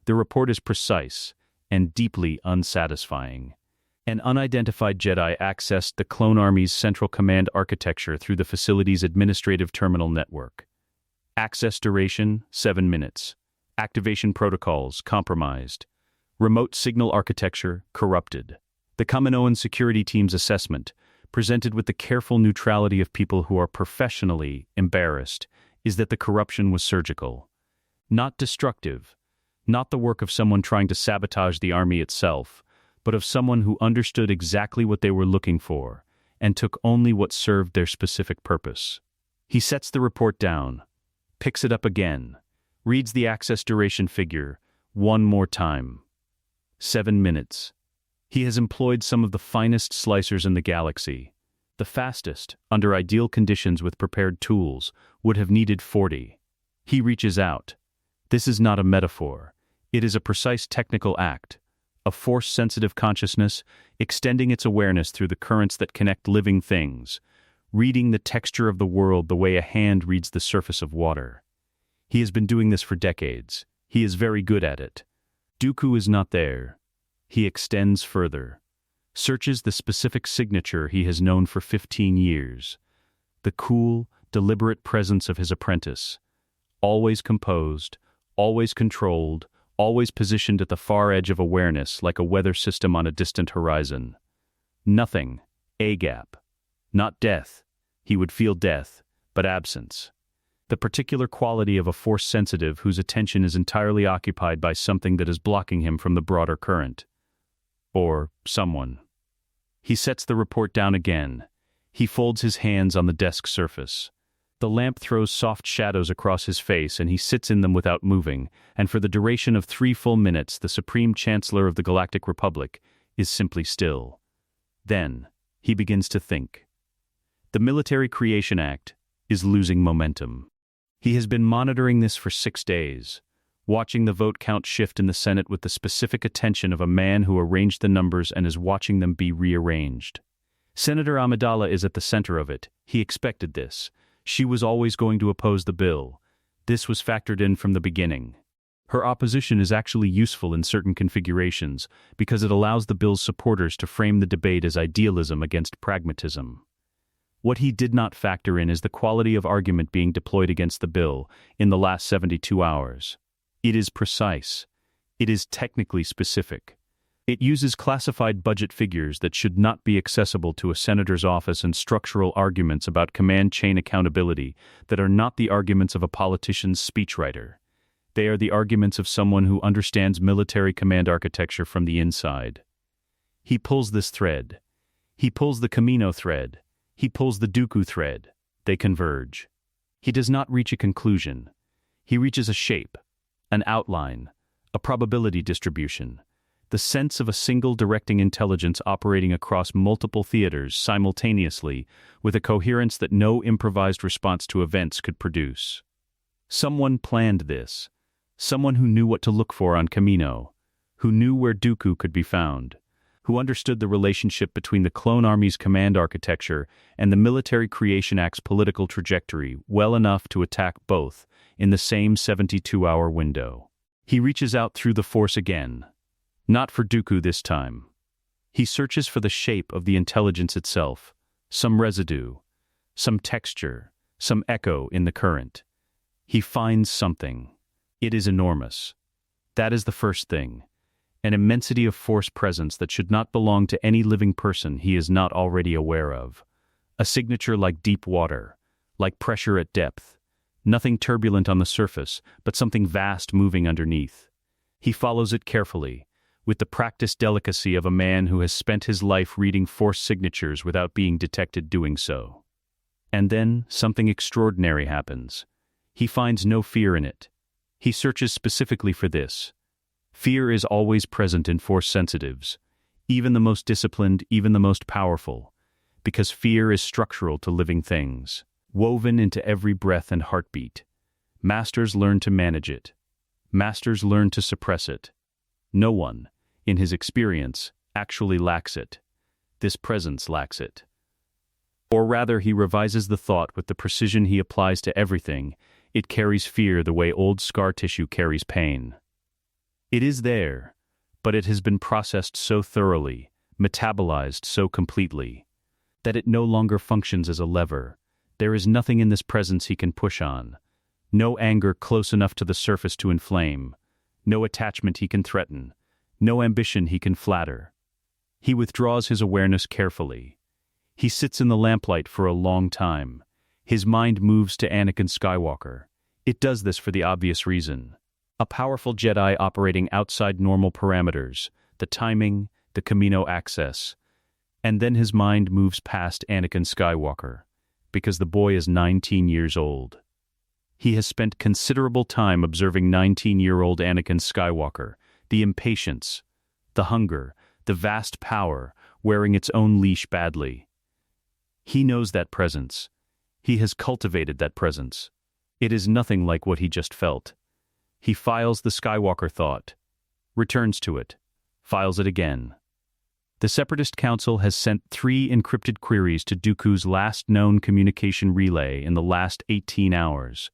The report is precise and deeply unsatisfying. An unidentified Jedi accessed the Clone Army's Central Command architecture through the facility's administrative terminal network. Access duration, 7 minutes. Activation protocols, compromised. Remote signal architecture, corrupted. The Kaminoan security team's assessment, presented with the careful neutrality of people who are professionally embarrassed, is that the corruption was surgical. Not destructive. Not the work of someone trying to sabotage the army itself, but of someone who understood exactly what they were looking for, and took only what served their specific purpose. He sets the report down, picks it up again, reads the access duration figure, 1 more time. 7 minutes. He has employed some of the finest slicers in the galaxy. The fastest, under ideal conditions with prepared tools, would have needed 40. He reaches out. This is not a metaphor. It is a precise technical act. A force-sensitive consciousness, extending its awareness through the currents that connect living things, reading the texture of the world the way a hand reads the surface of water. He has been doing this for decades. He is very good at it. Dooku is not there. He extends further, searches the specific signature he has known for 15 years. The cool, deliberate presence of his apprentice. Always composed, always controlled, always positioned at the far edge of awareness like a weather system on a distant horizon. Nothing, a gap. Not death. He would feel death, but absence. The particular quality of a force sensitive whose attention is entirely occupied by something that is blocking him from the broader current. Or someone. He sets the report down again. He folds his hands on the desk surface. The lamp throws soft shadows across his face and he sits in them without moving, and for the duration of 3 full minutes the Supreme Chancellor of the Galactic Republic is simply still. Then, he begins to think. The Military Creation Act is losing momentum. He has been monitoring this for 6 days, watching the vote count shift in the Senate with the specific attention of a man who arranged the numbers and is watching them be rearranged. Senator Amidala is at the center of it. He expected this. She was always going to oppose the bill. This was factored in from the beginning. Her opposition is actually useful in certain configurations because it allows the bill's supporters to frame the debate as idealism against pragmatism. What he did not factor in is the quality of argument being deployed against the bill in the last 72 hours. It is precise. It is technically specific. It uses classified budget figures that should not be accessible to a senator's office and structural arguments about command chain accountability that are not the arguments of a politician's speechwriter. They are the arguments of someone who understands military command architecture from the inside. He pulls this thread. He pulls the Camino thread. He pulls the Dooku thread. They converge. He does not reach a conclusion. He reaches a shape, an outline, a probability distribution, the sense of a single directing intelligence operating across multiple theaters simultaneously with a coherence that no improvised response to events could produce. Someone planned this. Someone who knew what to look for on Camino, who knew where Dooku could be found, who understood the relationship between the Clone Army's command architecture and the Military Creation Act's political trajectory well enough to attack both in the same 72-hour window. He reaches out through the Force again. Not for Dooku this time. He searches for the shape of the intelligence itself, some residue, some texture, some echo in the current. He finds something. It is enormous. That is the first thing. An immensity of force presence that should not belong to any living person he is not already aware of. A signature like deep water, like pressure at depth. Nothing turbulent on the surface, but something vast moving underneath. He follows it carefully, with the practiced delicacy of a man who has spent his life reading force signatures without being detected doing so. And then something extraordinary happens. He finds no fear in it. He searches specifically for this. Fear is always present in force sensitives, even the most disciplined, even the most powerful, because fear is structural to living things, woven into every breath and heartbeat. Masters learn to manage it. Masters learn to suppress it. No one, in his experience, actually lacks it. This presence lacks it. Or rather, he revises the thought with the precision he applies to everything. It carries fear the way old scar tissue carries pain. It is there, but it has been processed so thoroughly, metabolized so completely, that it no longer functions as a lever. There is nothing in this presence he can push on. No anger close enough to the surface to inflame. No attachment he can threaten. No ambition he can flatter. He withdraws his awareness carefully. He sits in the lamplight for a long time. His mind moves to Anakin Skywalker. It does this for the obvious reason. A powerful Jedi operating outside normal parameters, the timing, the Camino access. And then his mind moves past Anakin Skywalker, because the boy is 19 years old. He has spent considerable time observing 19-year-old Anakin Skywalker, the impatience, the hunger, the vast power, wearing its own leash badly. He knows that presence. He has cultivated that presence. It is nothing like what he just felt. He files the Skywalker thought, returns to it, files it again. The Separatist Council has sent 3 encrypted queries to Dooku's last known communication relay in the last 18 hours.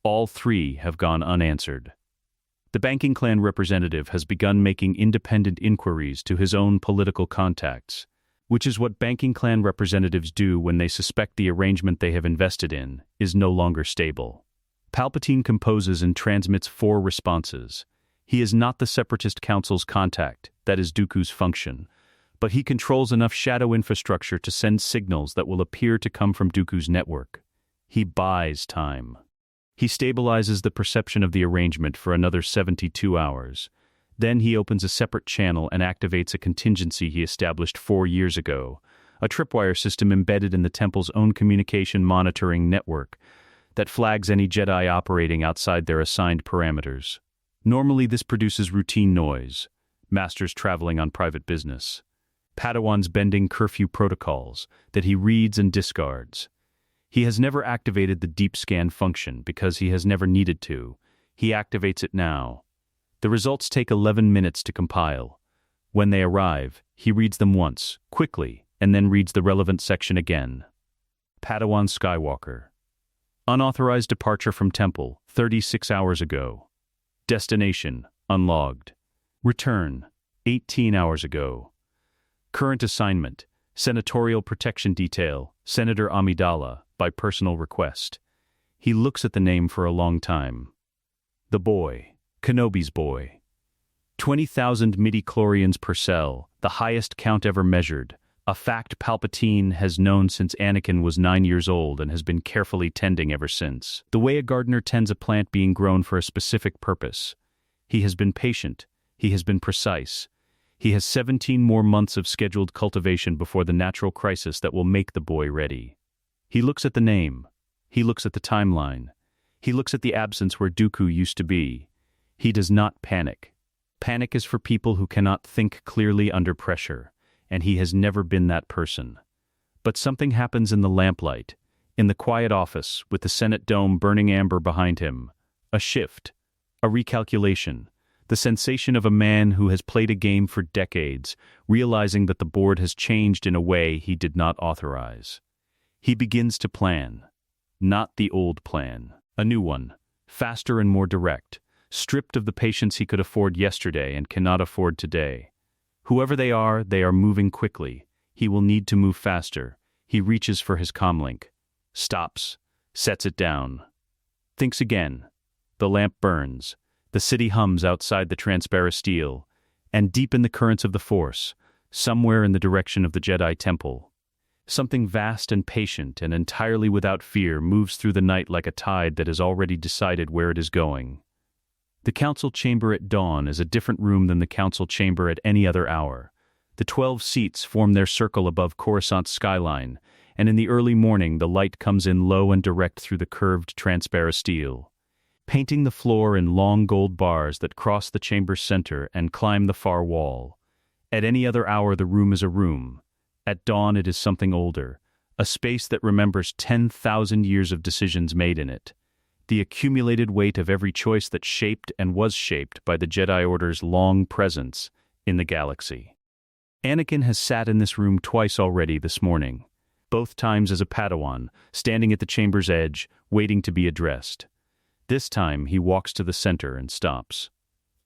All 3 have gone unanswered. The banking clan representative has begun making independent inquiries to his own political contacts, which is what banking clan representatives do when they suspect the arrangement they have invested in is no longer stable. Palpatine composes and transmits 4 responses. He is not the Separatist Council's contact, that is Dooku's function, but he controls enough shadow infrastructure to send signals that will appear to come from Dooku's network. He buys time. He stabilizes the perception of the arrangement for another 72 hours. Then he opens a separate channel and activates a contingency he established 4 years ago, a tripwire system embedded in the temple's own communication monitoring network that flags any Jedi operating outside their assigned parameters. Normally this produces routine noise, masters traveling on private business, Padawans bending curfew protocols that he reads and discards. He has never activated the deep scan function because he has never needed to. He activates it now. The results take 11 minutes to compile. When they arrive, he reads them once, quickly, and then reads the relevant section again. Padawan Skywalker. Unauthorized departure from temple, 36 hours ago. Destination, unlogged. Return, 18 hours ago. Current assignment, Senatorial Protection Detail, Senator Amidala, by personal request. He looks at the name for a long time. The boy, Kenobi's boy. 20,000 midi-chlorians per cell, the highest count ever measured, a fact Palpatine has known since Anakin was 9 years old and has been carefully tending ever since. The way a gardener tends a plant being grown for a specific purpose. He has been patient, he has been precise. He has 17 more months of scheduled cultivation before the natural crisis that will make the boy ready. He looks at the name. He looks at the timeline. He looks at the absence where Dooku used to be. He does not panic. Panic is for people who cannot think clearly under pressure, and he has never been that person. But something happens in the lamplight, in the quiet office with the Senate dome burning amber behind him. A shift, a recalculation, the sensation of a man who has played a game for decades, realizing that the board has changed in a way he did not authorize. He begins to plan. Not the old plan. A new one, faster and more direct, stripped of the patience he could afford yesterday and cannot afford today. Whoever they are moving quickly. He will need to move faster. He reaches for his comlink. Stops. Sets it down. Thinks again. The lamp burns. The city hums outside the transparistile, and deep in the currents of the Force, somewhere in the direction of the Jedi Temple, something vast and patient and entirely without fear moves through the night like a tide that has already decided where it is going. The council chamber at dawn is a different room than the council chamber at any other hour. The 12 seats form their circle above Coruscant's skyline, and in the early morning the light comes in low and direct through the curved transparistile, painting the floor in long gold bars that cross the chamber's center and climb the far wall. At any other hour the room is a room. At dawn it is something older, a space that remembers 10,000 years of decisions made in it, the accumulated weight of every choice that shaped and was shaped by the Jedi Order's long presence in the galaxy. Anakin has sat in this room twice already this morning, both times as a Padawan, standing at the chamber's edge, waiting to be addressed. This time he walks to the center and stops.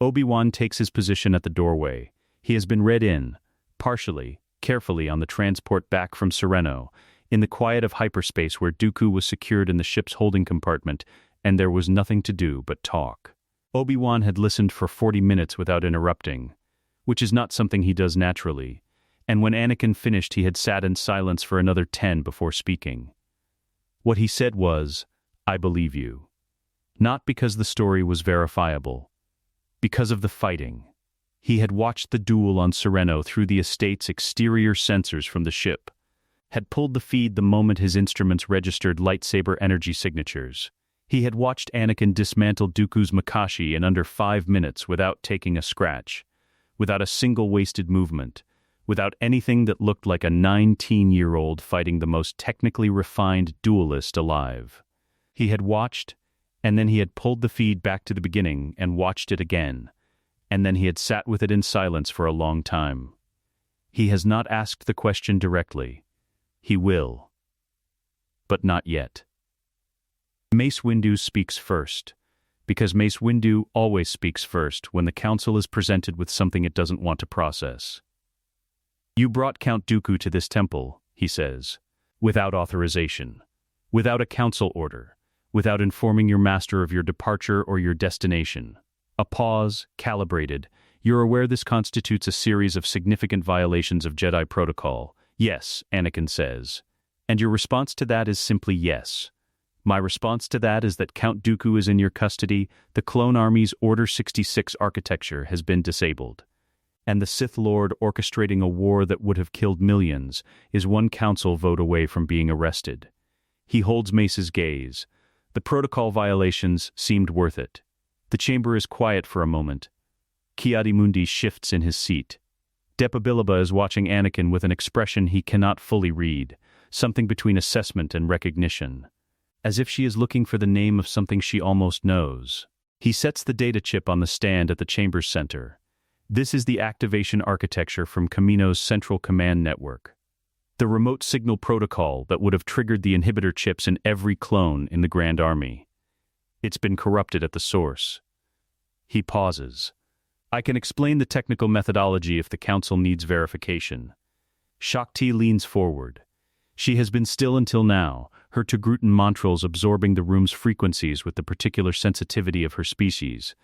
Obi-Wan takes his position at the doorway. He has been read in, partially, carefully on the transport back from Sereno, in the quiet of hyperspace where Dooku was secured in the ship's holding compartment, and there was nothing to do but talk. Obi-Wan had listened for 40 minutes without interrupting, which is not something he does naturally, and when Anakin finished he had sat in silence for another 10 before speaking. What he said was, "I believe you." Not because the story was verifiable, because of the fighting. He had watched the duel on Sereno through the estate's exterior sensors from the ship, had pulled the feed the moment his instruments registered lightsaber energy signatures. He had watched Anakin dismantle Dooku's Makashi in under 5 minutes without taking a scratch, without a single wasted movement, without anything that looked like a 19-year-old fighting the most technically refined duelist alive. He had watched, and then he had pulled the feed back to the beginning and watched it again, and then he had sat with it in silence for a long time. He has not asked the question directly. He will. But not yet. Mace Windu speaks first, because Mace Windu always speaks first when the council is presented with something it doesn't want to process. "You brought Count Dooku to this temple," he says, "without authorization, without a council order, without informing your master of your departure or your destination. A pause, calibrated. You're aware this constitutes a series of significant violations of Jedi protocol." "Yes," Anakin says. "And your response to that is simply yes. My response to that is that Count Dooku is in your custody, the Clone Army's Order 66 architecture has been disabled, and the Sith Lord orchestrating a war that would have killed millions is one council vote away from being arrested." He holds Mace's gaze. The protocol violations seemed worth it. The chamber is quiet for a moment. Ki-Adi-Mundi shifts in his seat. Depa Billaba is watching Anakin with an expression he cannot fully read, something between assessment and recognition, as if she is looking for the name of something she almost knows. He sets the data chip on the stand at the chamber's center. This is the activation architecture from Kamino's central command network. The remote signal protocol that would have triggered the inhibitor chips in every clone in the Grand Army. It's been corrupted at the source. He pauses. "I can explain the technical methodology if the council needs verification." Shakti leans forward. She has been still until now, her Togrutan mantrals absorbing the room's frequencies with the particular sensitivity of her species,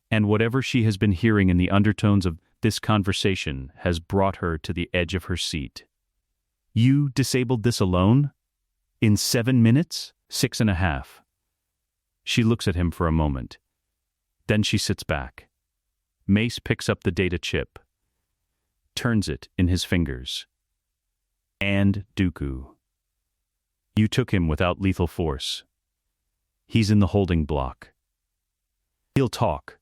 and whatever she has been hearing in the undertones of this conversation has brought her to the edge of her seat. "You disabled this alone? In 7 minutes? 6.5. She looks at him for a moment. Then she sits back. Mace picks up the data chip, turns it in his fingers. "And Dooku. You took him without lethal force. He's in the holding block. He'll talk.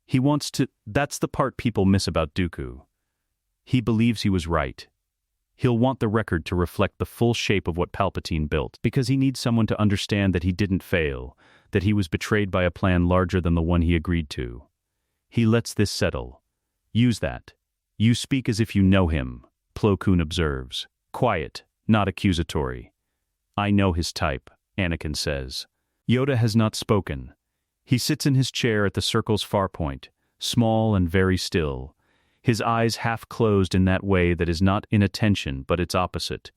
He wants to. That's the part people miss about Dooku. He believes he was right. He'll want the record to reflect the full shape of what Palpatine built, because he needs someone to understand that he didn't fail, that he was betrayed by a plan larger than the one he agreed to. He lets this settle. Use that. You speak as if you know him," Plo Koon observes. Quiet, not accusatory. "I know his type," Anakin says. Yoda has not spoken. He sits in his chair at the circle's far point, small and very still, his eyes half closed in that way that is not inattention but its opposite.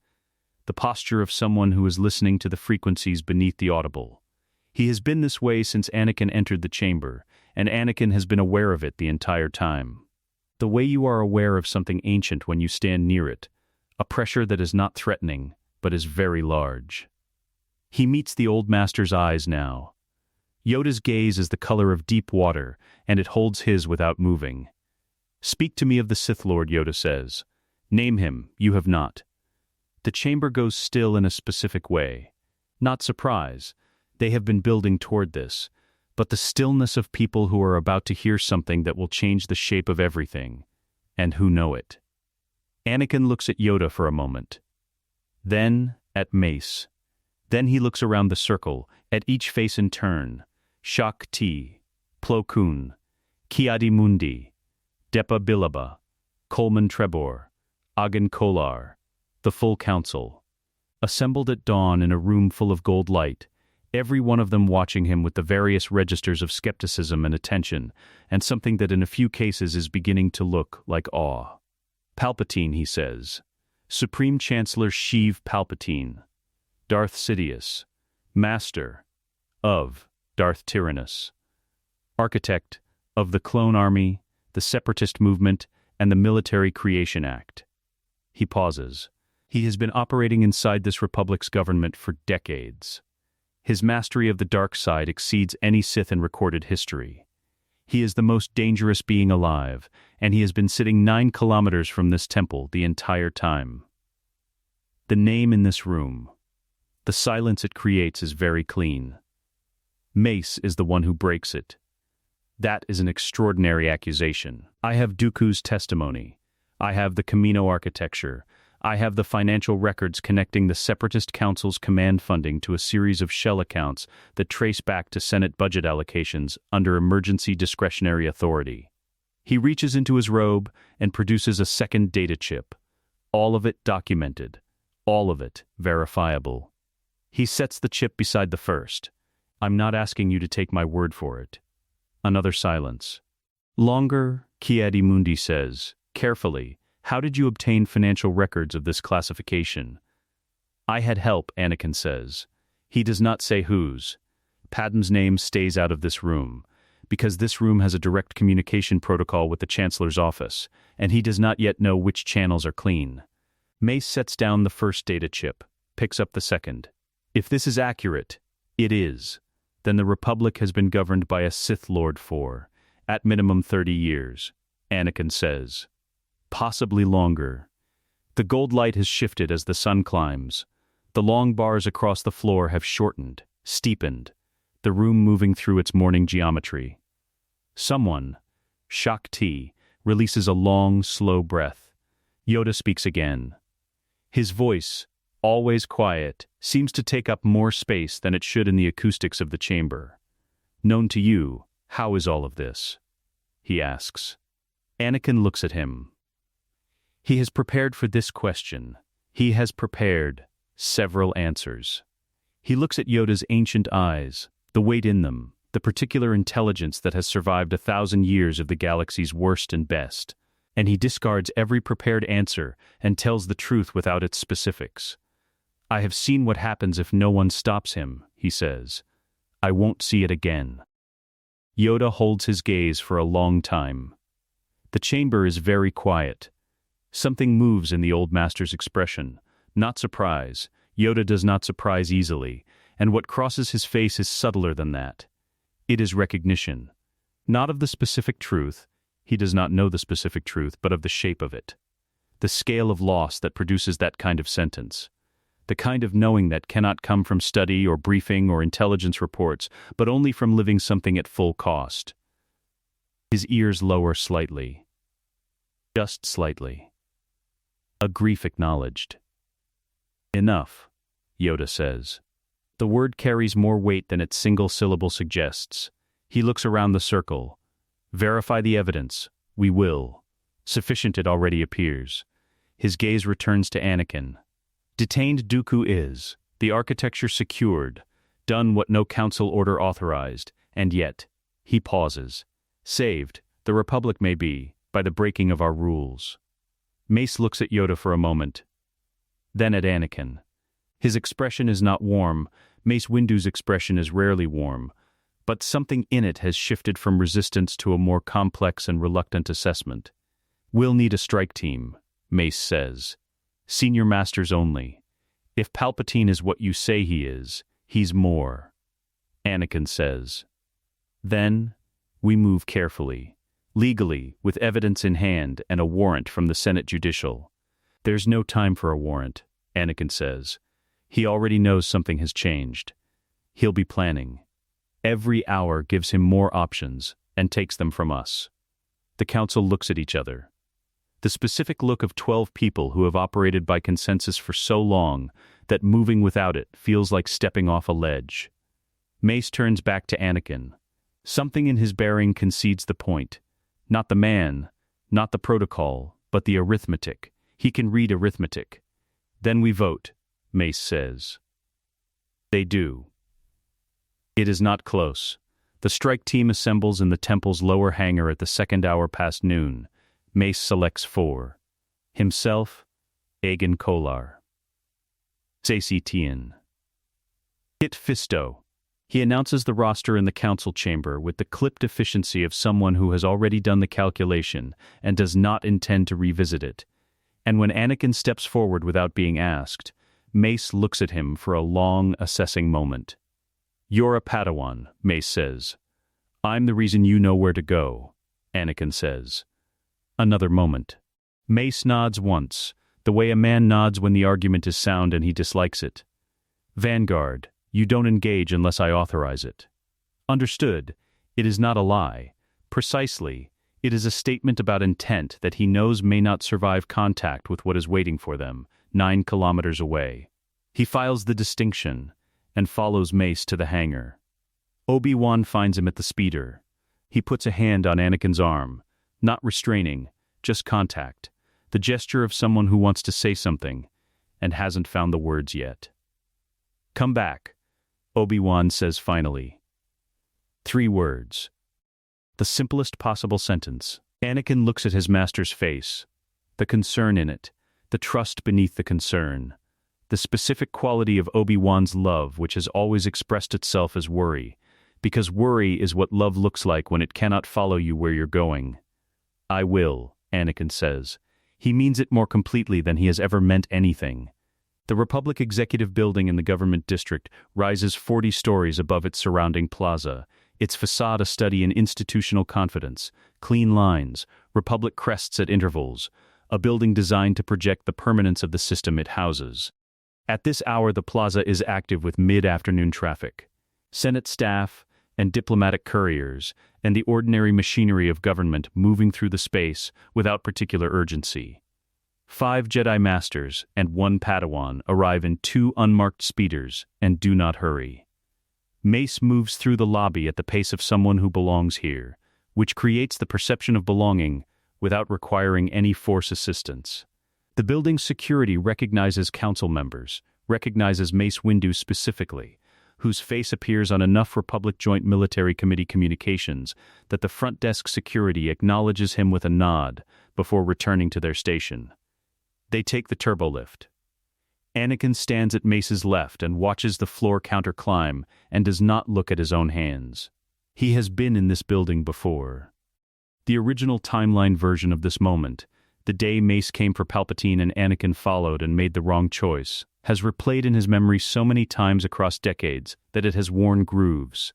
the posture of someone who is listening to the frequencies beneath the audible. He has been this way since Anakin entered the chamber, and Anakin has been aware of it the entire time. The way you are aware of something ancient when you stand near it, a pressure that is not threatening, but is very large. He meets the old master's eyes now. Yoda's gaze is the color of deep water, and it holds his without moving. "Speak to me of the Sith Lord," Yoda says. "Name him, you have not." The chamber goes still in a specific way. Not surprise. They have been building toward this, but the stillness of people who are about to hear something that will change the shape of everything, and who know it. Anakin looks at Yoda for a moment. Then at Mace. Then he looks around the circle, at each face in turn. Shak Ti, Plo Koon, Ki-Adi Mundi, Depa Billaba, Coleman Trebor, Agan Kolar, the full council. Assembled at dawn in a room full of gold light, every one of them watching him with the various registers of skepticism and attention, and something that in a few cases is beginning to look like awe. "Palpatine," he says. "Supreme Chancellor Sheev Palpatine. Darth Sidious. Master of Darth Tyrannus. Architect of the Clone Army, the Separatist Movement, and the Military Creation Act." He pauses. He has been operating inside this republic's government for decades. His mastery of the dark side exceeds any Sith in recorded history. He is the most dangerous being alive, and he has been sitting 9 kilometers from this temple the entire time. The name in this room, the silence it creates, is very clean. Mace is the one who breaks it. That is an extraordinary accusation. "I have Dooku's testimony. I have the Camino architecture. I have the financial records connecting the Separatist Council's command funding to a series of shell accounts that trace back to Senate budget allocations under emergency discretionary authority." He reaches into his robe and produces a second data chip. All of it documented. All of it verifiable. He sets the chip beside the first. "I'm not asking you to take my word for it." Another silence. "Longer," Ki-Adi Mundi says, carefully. "How did you obtain financial records of this classification?" "I had help," Anakin says. He does not say whose. Padm's name stays out of this room, because this room has a direct communication protocol with the Chancellor's office, and he does not yet know which channels are clean. Mace sets down the first data chip, picks up the second. "If this is accurate," it is, "then the Republic has been governed by a Sith Lord for, at minimum 30 years, Anakin says. Possibly longer. The gold light has shifted as the sun climbs. The long bars across the floor have shortened, steepened, the room moving through its morning geometry. Someone, Shak Ti, releases a long, slow breath. Yoda speaks again. His voice, always quiet, seems to take up more space than it should in the acoustics of the chamber. "Known to you, how is all of this?" he asks. Anakin looks at him. He has prepared for this question. He has prepared several answers. He looks at Yoda's ancient eyes, the weight in them, the particular intelligence that has survived 1,000 years of the galaxy's worst and best, and he discards every prepared answer and tells the truth without its specifics. "I have seen what happens if no one stops him," he says. "I won't see it again." Yoda holds his gaze for a long time. The chamber is very quiet. Something moves in the old master's expression. Not surprise. Yoda does not surprise easily, and what crosses his face is subtler than that. It is recognition. Not of the specific truth, he does not know the specific truth, but of the shape of it. The scale of loss that produces that kind of sentence. The kind of knowing that cannot come from study or briefing or intelligence reports, but only from living something at full cost. His ears lower slightly. Just slightly. A grief acknowledged. "Enough," Yoda says. The word carries more weight than its single syllable suggests. He looks around the circle. "Verify the evidence. We will. Sufficient it already appears." His gaze returns to Anakin. "Detained Dooku is, the architecture secured, done what no council order authorized, and yet," he pauses, "saved, the Republic may be, by the breaking of our rules." Mace looks at Yoda for a moment, then at Anakin. His expression is not warm. Mace Windu's expression is rarely warm, but something in it has shifted from resistance to a more complex and reluctant assessment. "We'll need a strike team," Mace says. "Senior masters only. If Palpatine is what you say he is, he's more," Anakin says. "Then, we move carefully, legally, with evidence in hand and a warrant from the Senate Judicial." "There's no time for a warrant," Anakin says. He already knows something has changed. He'll be planning. Every hour gives him more options and takes them from us. The council looks at each other. The specific look of 12 people who have operated by consensus for so long that moving without it feels like stepping off a ledge. Mace turns back to Anakin. Something in his bearing concedes the point. Not the man, not the protocol, but the arithmetic. He can read arithmetic. "Then we vote," Mace says. They do. It is not close. The strike team assembles in the temple's lower hangar at the second hour past noon. Mace selects 4. Himself, Aegon Kolar. Saci Tien. Kit Fisto. He announces the roster in the council chamber with the clipped efficiency of someone who has already done the calculation and does not intend to revisit it. And when Anakin steps forward without being asked, Mace looks at him for a long, assessing moment. "You're a Padawan," Mace says. "I'm the reason you know where to go," Anakin says. Another moment. Mace nods once, the way a man nods when the argument is sound and he dislikes it. "Vanguard, you don't engage unless I authorize it." Understood. It is not a lie. Precisely, it is a statement about intent that he knows may not survive contact with what is waiting for them, 9 kilometers away. He files the distinction and follows Mace to the hangar. Obi-Wan finds him at the speeder. He puts a hand on Anakin's arm, not restraining, just contact, the gesture of someone who wants to say something and hasn't found the words yet. "Come back," Obi-Wan says finally. 3 words. The simplest possible sentence. Anakin looks at his master's face, the concern in it, the trust beneath the concern, the specific quality of Obi-Wan's love which has always expressed itself as worry, because worry is what love looks like when it cannot follow you where you're going. "I will," Anakin says. He means it more completely than he has ever meant anything. The Republic Executive Building in the government district rises 40 stories above its surrounding plaza, its facade a study in institutional confidence, clean lines, Republic crests at intervals, a building designed to project the permanence of the system it houses. At this hour the plaza is active with mid-afternoon traffic. Senate staff and diplomatic couriers and the ordinary machinery of government moving through the space without particular urgency. 5 Jedi Masters and 1 Padawan arrive in 2 unmarked speeders and do not hurry. Mace moves through the lobby at the pace of someone who belongs here, which creates the perception of belonging without requiring any force assistance. The building's security recognizes council members, recognizes Mace Windu specifically, whose face appears on enough Republic Joint Military Committee communications that the front desk security acknowledges him with a nod before returning to their station. They take the turbolift. Anakin stands at Mace's left and watches the floor counter climb and does not look at his own hands. He has been in this building before. The original timeline version of this moment, the day Mace came for Palpatine and Anakin followed and made the wrong choice, has replayed in his memory so many times across decades that it has worn grooves,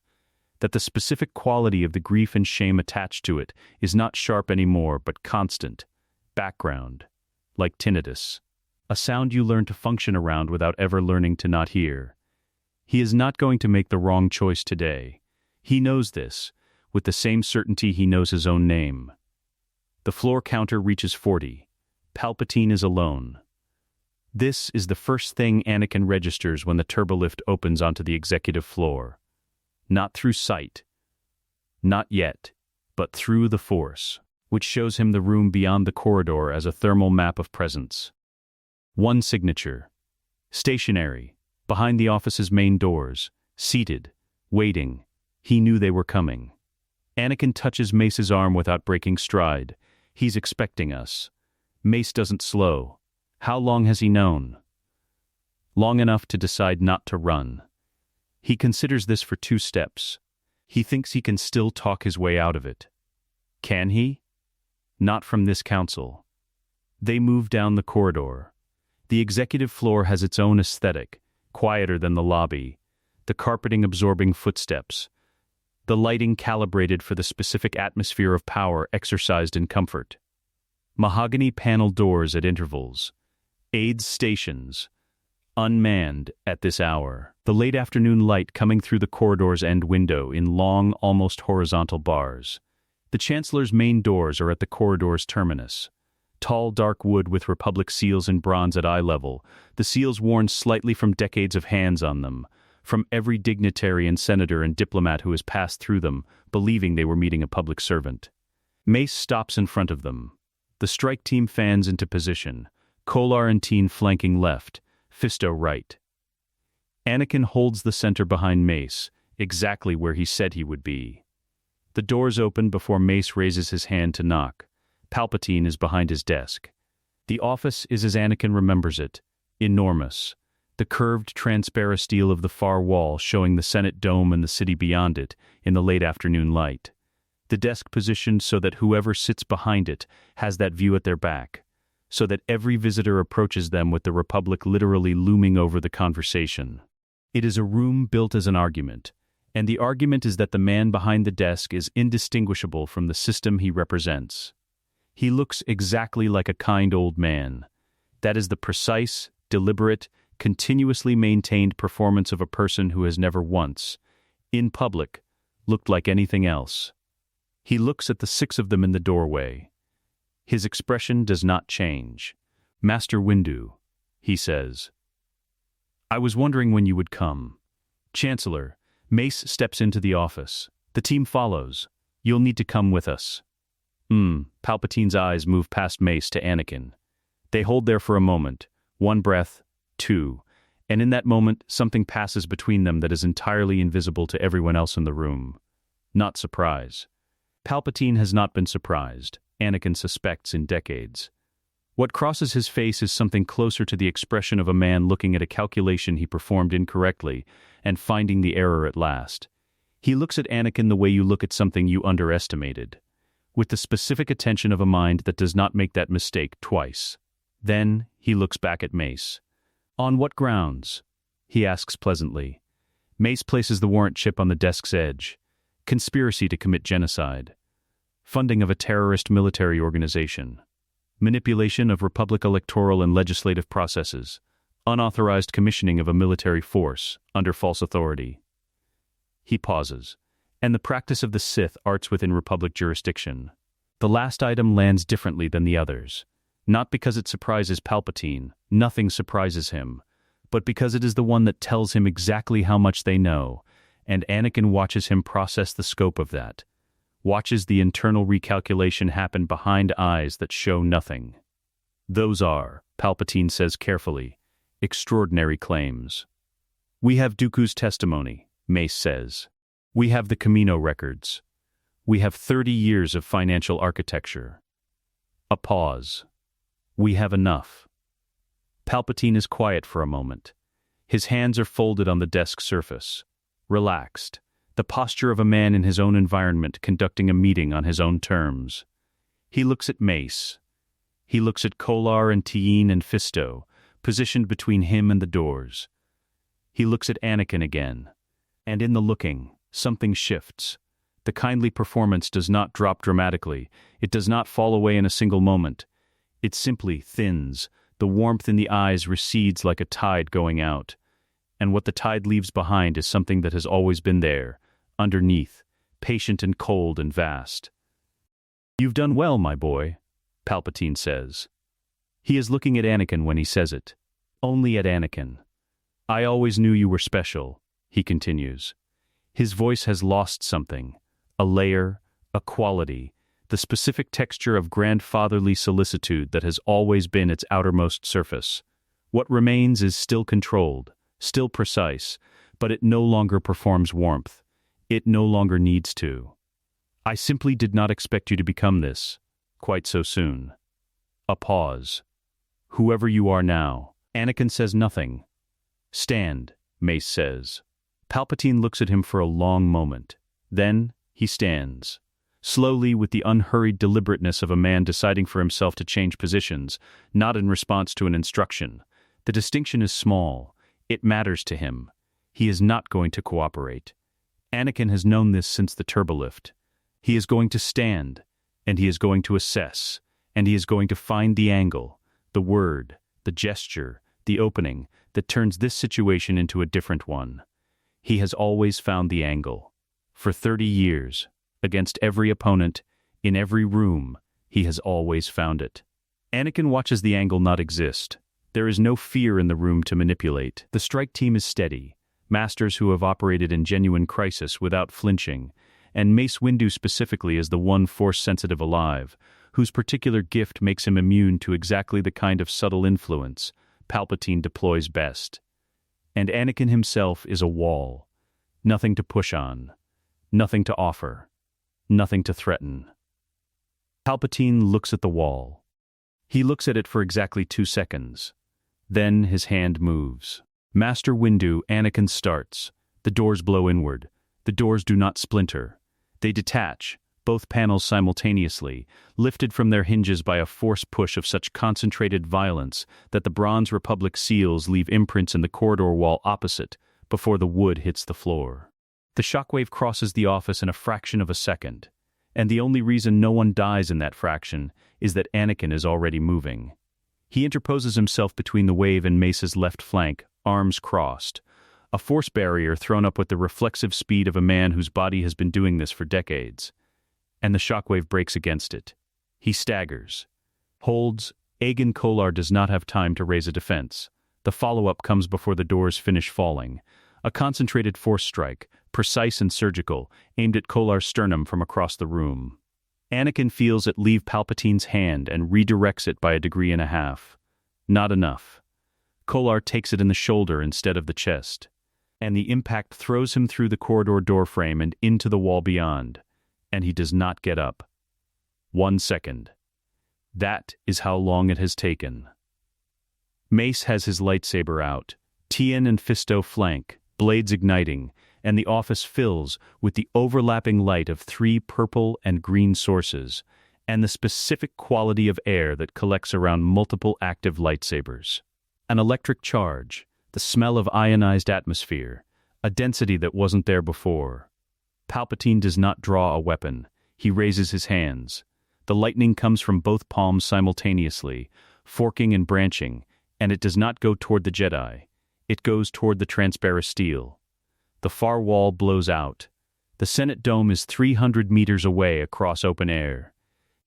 that the specific quality of the grief and shame attached to it is not sharp anymore but constant, background, like tinnitus, a sound you learn to function around without ever learning to not hear. He is not going to make the wrong choice today. He knows this, with the same certainty he knows his own name. The floor counter reaches 40. Palpatine is alone. This is the first thing Anakin registers when the turbolift opens onto the executive floor. Not through sight. Not yet, but through the Force, which shows him the room beyond the corridor as a thermal map of presence. One signature. Stationary, behind the office's main doors, seated, waiting. He knew they were coming. Anakin touches Mace's arm without breaking stride. He's expecting us. Mace doesn't slow. How long has he known? long enough to decide not to run. He considers this for 2 steps. He thinks he can still talk his way out of it. Can he? Not from this council. They move down the corridor. The executive floor has its own aesthetic, quieter than the lobby, the carpeting absorbing footsteps, the lighting calibrated for the specific atmosphere of power exercised in comfort. Mahogany panel doors at intervals, aids stations, unmanned at this hour, the late afternoon light coming through the corridor's end window in long, almost horizontal bars. The Chancellor's main doors are at the corridor's terminus. Tall, dark wood with Republic seals in bronze at eye level, the seals worn slightly from decades of hands on them, from every dignitary and senator and diplomat who has passed through them, believing they were meeting a public servant. Mace stops in front of them. The strike team fans into position, Kolar and Teen flanking left, Fisto right. Anakin holds the center behind Mace, exactly where he said he would be. The doors open before Mace raises his hand to knock. Palpatine is behind his desk. The office is as Anakin remembers it, enormous. The curved transparent steel of the far wall showing the Senate dome and the city beyond it in the late afternoon light. The desk positioned so that whoever sits behind it has that view at their back, so that every visitor approaches them with the Republic literally looming over the conversation. It is a room built as an argument, and the argument is that the man behind the desk is indistinguishable from the system he represents. He looks exactly like a kind old man. That is the precise, deliberate, continuously maintained performance of a person who has never once, in public, looked like anything else. He looks at the 6 of them in the doorway. His expression does not change. "Master Windu," he says. "I was wondering when you would come." "Chancellor," Mace steps into the office. "The team follows. You'll need to come with us." Palpatine's eyes move past Mace to Anakin. They hold there for a moment, 1 breath, 2, and in that moment something passes between them that is entirely invisible to everyone else in the room. Not surprise. Palpatine has not been surprised, Anakin suspects, in decades. What crosses his face is something closer to the expression of a man looking at a calculation he performed incorrectly and finding the error at last. He looks at Anakin the way you look at something you underestimated, with the specific attention of a mind that does not make that mistake twice. Then he looks back at Mace. "On what grounds?" he asks pleasantly. Mace places the warrant chip on the desk's edge. Conspiracy to commit genocide. Funding of a terrorist military organization. Manipulation of Republic electoral and legislative processes. Unauthorized commissioning of a military force under false authority. He pauses. And the practice of the Sith arts within Republic jurisdiction. The last item lands differently than the others. Not because it surprises Palpatine, nothing surprises him, but because it is the one that tells him exactly how much they know, and Anakin watches him process the scope of that. Watches the internal recalculation happen behind eyes that show nothing. "Those are," Palpatine says carefully, "extraordinary claims." "We have Dooku's testimony," Mace says. "We have the Camino records. We have 30 years of financial architecture." A pause. "We have enough." Palpatine is quiet for a moment. His hands are folded on the desk surface. Relaxed. The posture of a man in his own environment conducting a meeting on his own terms. He looks at Mace. He looks at Kolar and Teen and Fisto, positioned between him and the doors. He looks at Anakin again. And in the looking, something shifts. The kindly performance does not drop dramatically. It does not fall away in a single moment. It simply thins. The warmth in the eyes recedes like a tide going out. And what the tide leaves behind is something that has always been there, underneath, patient and cold and vast. "You've done well, my boy," Palpatine says. He is looking at Anakin when he says it. Only at Anakin. "I always knew you were special," he continues. His voice has lost something, a layer, a quality, the specific texture of grandfatherly solicitude that has always been its outermost surface. What remains is still controlled, still precise, but it no longer performs warmth. It no longer needs to. "I simply did not expect you to become this, quite so soon." A pause. "Whoever you are now." Anakin says nothing. "Stand," Mace says. Palpatine looks at him for a long moment. Then, he stands. Slowly, with the unhurried deliberateness of a man deciding for himself to change positions, not in response to an instruction. The distinction is small. It matters to him. He is not going to cooperate. Anakin has known this since the turbolift. He is going to stand, and he is going to assess, and he is going to find the angle, the word, the gesture, the opening, that turns this situation into a different one. He has always found the angle. For 30 years, against every opponent, in every room, he has always found it. Anakin watches the angle not exist. There is no fear in the room to manipulate. The strike team is steady, masters who have operated in genuine crisis without flinching, and Mace Windu specifically is the one Force-sensitive alive, whose particular gift makes him immune to exactly the kind of subtle influence Palpatine deploys best. And Anakin himself is a wall. Nothing to push on. Nothing to offer. Nothing to threaten. Palpatine looks at the wall. He looks at it for exactly 2 seconds. Then his hand moves. Master Windu, Anakin starts. The doors blow inward. The doors do not splinter. They detach, both panels simultaneously, lifted from their hinges by a force push of such concentrated violence that the Bronze Republic seals leave imprints in the corridor wall opposite before the wood hits the floor. The shockwave crosses the office in a fraction of a second, and the only reason no one dies in that fraction is that Anakin is already moving. He interposes himself between the wave and Mace's left flank, arms crossed, a force barrier thrown up with the reflexive speed of a man whose body has been doing this for decades. And the shockwave breaks against it. He staggers. Holds. Aegon Kolar does not have time to raise a defense. The follow-up comes before the doors finish falling. A concentrated force strike, precise and surgical, aimed at Kolar's sternum from across the room. Anakin feels it leave Palpatine's hand and redirects it by 1.5 degrees. Not enough. Kolar takes it in the shoulder instead of the chest. And the impact throws him through the corridor doorframe and into the wall beyond. And he does not get up. 1 second. That is how long it has taken. Mace has his lightsaber out. Tien and Fisto flank, blades igniting, and the office fills with the overlapping light of 3 purple and green sources, and the specific quality of air that collects around multiple active lightsabers. An electric charge, the smell of ionized atmosphere, a density that wasn't there before. Palpatine does not draw a weapon. He raises his hands. The lightning comes from both palms simultaneously, forking and branching, and it does not go toward the Jedi. It goes toward the transparent steel. The far wall blows out. The Senate dome is 300 meters away across open air.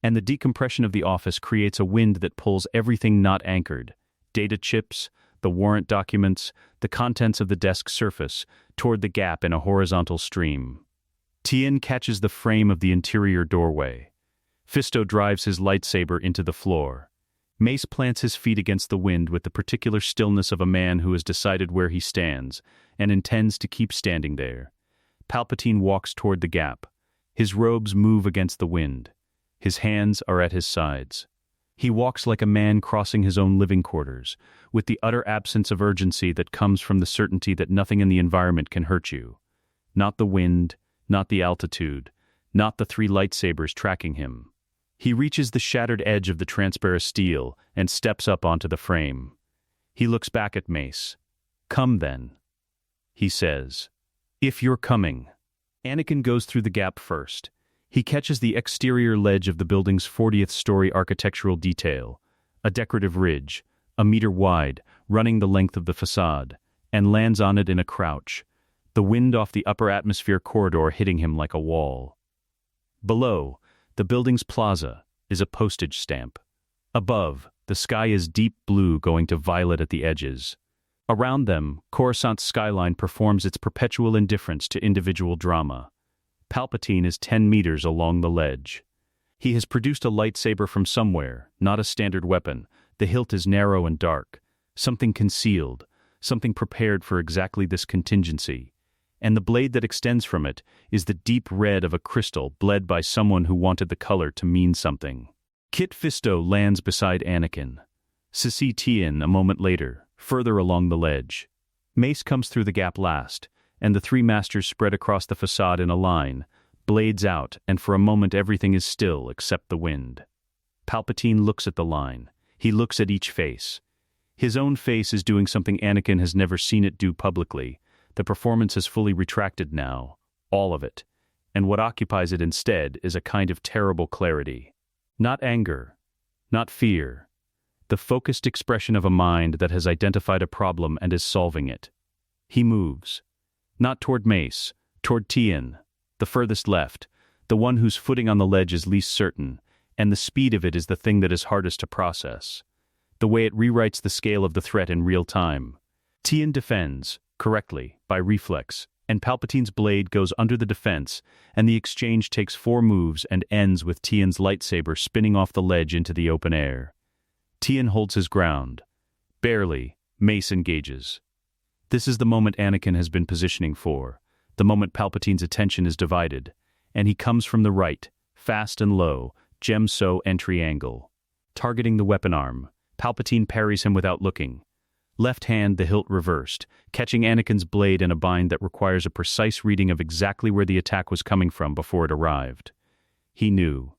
And the decompression of the office creates a wind that pulls everything not anchored. Data chips, the warrant documents, the contents of the desk surface, toward the gap in a horizontal stream. Tien catches the frame of the interior doorway. Fisto drives his lightsaber into the floor. Mace plants his feet against the wind with the particular stillness of a man who has decided where he stands, and intends to keep standing there. Palpatine walks toward the gap. His robes move against the wind. His hands are at his sides. He walks like a man crossing his own living quarters, with the utter absence of urgency that comes from the certainty that nothing in the environment can hurt you. Not the wind, not the altitude, not the 3 lightsabers tracking him. He reaches the shattered edge of the transparent steel and steps up onto the frame. He looks back at Mace. "Come then," he says. "If you're coming." Anakin goes through the gap first. He catches the exterior ledge of the building's 40th story architectural detail, a decorative ridge, 1 meter wide, running the length of the facade, and lands on it in a crouch, the wind off the upper atmosphere corridor hitting him like a wall. Below, the building's plaza is a postage stamp. Above, the sky is deep blue going to violet at the edges. Around them, Coruscant's skyline performs its perpetual indifference to individual drama. Palpatine is 10 meters along the ledge. He has produced a lightsaber from somewhere, not a standard weapon. The hilt is narrow and dark, something concealed, something prepared for exactly this contingency. And the blade that extends from it is the deep red of a crystal bled by someone who wanted the color to mean something. Kit Fisto lands beside Anakin. Sisi Tien a moment later, further along the ledge. Mace comes through the gap last, and the three masters spread across the facade in a line, blades out, and for a moment everything is still except the wind. Palpatine looks at the line. He looks at each face. His own face is doing something Anakin has never seen it do publicly. The performance has fully retracted now, all of it, and what occupies it instead is a kind of terrible clarity. Not anger, not fear. The focused expression of a mind that has identified a problem and is solving it. He moves. Not toward Mace, toward Tien, the furthest left, the one whose footing on the ledge is least certain, and the speed of it is the thing that is hardest to process. The way it rewrites the scale of the threat in real time. Tien defends, correctly, by reflex, and Palpatine's blade goes under the defense, and the exchange takes 4 moves and ends with Tien's lightsaber spinning off the ledge into the open air. Tien holds his ground. Barely, Mace engages. This is the moment Anakin has been positioning for, the moment Palpatine's attention is divided, and he comes from the right, fast and low, Gem-So entry angle. Targeting the weapon arm, Palpatine parries him without looking. Left hand, the hilt reversed, catching Anakin's blade in a bind that requires a precise reading of exactly where the attack was coming from before it arrived. He knew.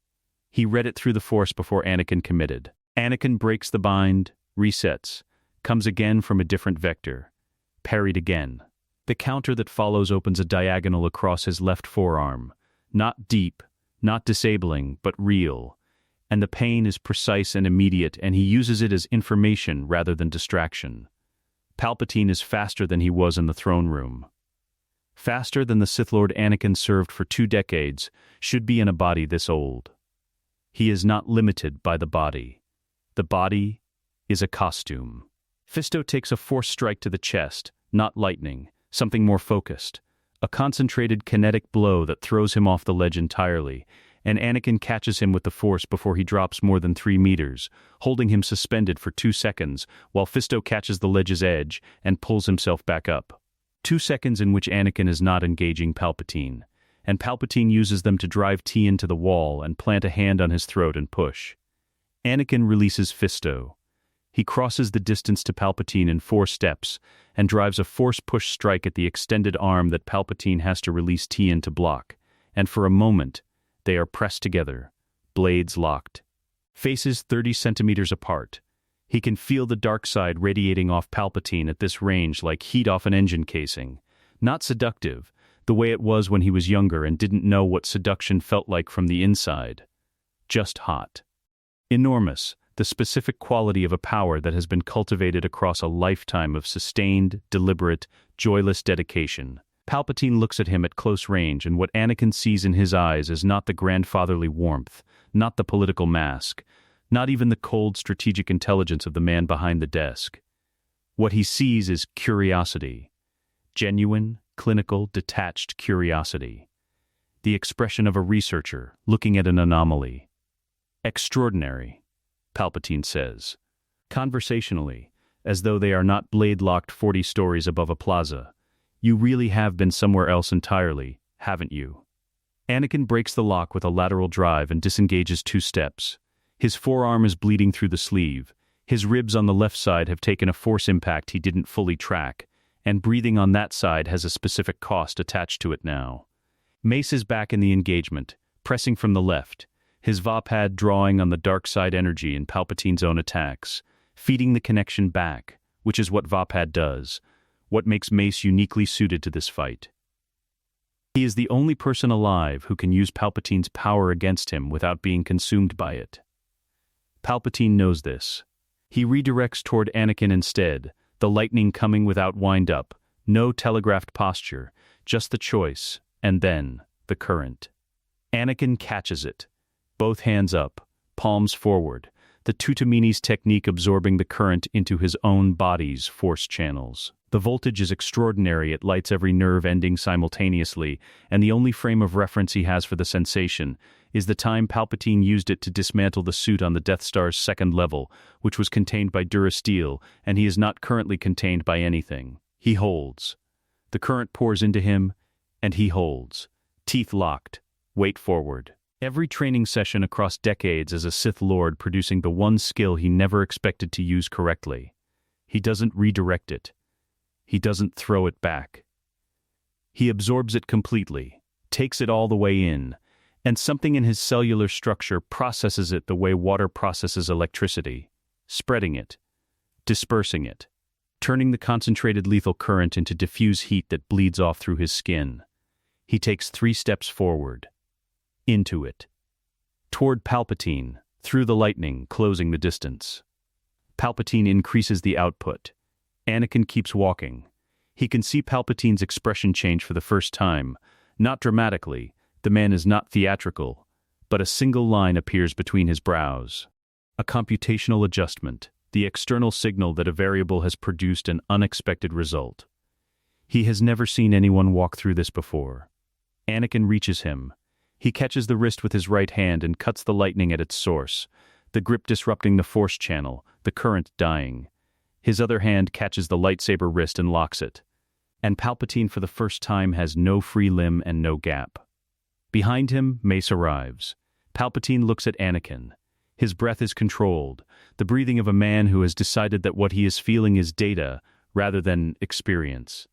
He read it through the Force before Anakin committed. Anakin breaks the bind, resets, comes again from a different vector. Parried again. The counter that follows opens a diagonal across his left forearm. Not deep, not disabling, but real. And the pain is precise and immediate, and he uses it as information rather than distraction. Palpatine is faster than he was in the throne room. Faster than the Sith Lord Anakin served for 2 decades, should be in a body this old. He is not limited by the body. The body is a costume. Fisto takes a force strike to the chest, not lightning, something more focused. A concentrated kinetic blow that throws him off the ledge entirely, and Anakin catches him with the Force before he drops more than 3 meters, holding him suspended for 2 seconds, while Fisto catches the ledge's edge and pulls himself back up. 2 seconds in which Anakin is not engaging Palpatine, and Palpatine uses them to drive Tien to the wall and plant a hand on his throat and push. Anakin releases Fisto. He crosses the distance to Palpatine in 4 steps, and drives a force push strike at the extended arm that Palpatine has to release Tien to block, and for a moment, they are pressed together, blades locked. Faces 30 centimeters apart. He can feel the dark side radiating off Palpatine at this range like heat off an engine casing. Not seductive, the way it was when he was younger and didn't know what seduction felt like from the inside. Just hot. Enormous, the specific quality of a power that has been cultivated across a lifetime of sustained, deliberate, joyless dedication. Palpatine looks at him at close range, and what Anakin sees in his eyes is not the grandfatherly warmth, not the political mask, not even the cold strategic intelligence of the man behind the desk. What he sees is curiosity. Genuine, clinical, detached curiosity. The expression of a researcher looking at an anomaly. Extraordinary, Palpatine says. Conversationally, as though they are not blade-locked 40 stories above a plaza. You really have been somewhere else entirely, haven't you? Anakin breaks the lock with a lateral drive and disengages 2 steps. His forearm is bleeding through the sleeve. His ribs on the left side have taken a force impact he didn't fully track, and breathing on that side has a specific cost attached to it now. Mace is back in the engagement, pressing from the left, his Vapad drawing on the dark side energy in Palpatine's own attacks, feeding the connection back, which is what Vapad does, what makes Mace uniquely suited to this fight. He is the only person alive who can use Palpatine's power against him without being consumed by it. Palpatine knows this. He redirects toward Anakin instead, the lightning coming without wind-up, no telegraphed posture, just the choice, and then the current. Anakin catches it. Both hands up, palms forward, the Tutamini's technique absorbing the current into his own body's force channels. The voltage is extraordinary, it lights every nerve ending simultaneously, and the only frame of reference he has for the sensation is the time Palpatine used it to dismantle the suit on the Death Star's 2nd level, which was contained by Durasteel, and he is not currently contained by anything. He holds. The current pours into him, and he holds. Teeth locked. Weight forward. Every training session across decades as a Sith Lord producing the one skill he never expected to use correctly. He doesn't redirect it. He doesn't throw it back. He absorbs it completely, takes it all the way in, and something in his cellular structure processes it the way water processes electricity, spreading it, dispersing it, turning the concentrated lethal current into diffuse heat that bleeds off through his skin. He takes 3 steps forward. Into it. Toward Palpatine, through the lightning, closing the distance. Palpatine increases the output. Anakin keeps walking. He can see Palpatine's expression change for the first time. Not dramatically, the man is not theatrical, but a single line appears between his brows. A computational adjustment, the external signal that a variable has produced an unexpected result. He has never seen anyone walk through this before. Anakin reaches him. He catches the wrist with his right hand and cuts the lightning at its source, the grip disrupting the force channel, the current dying. His other hand catches the lightsaber wrist and locks it. And Palpatine for the first time has no free limb and no gap. Behind him, Mace arrives. Palpatine looks at Anakin. His breath is controlled, the breathing of a man who has decided that what he is feeling is data rather than experience.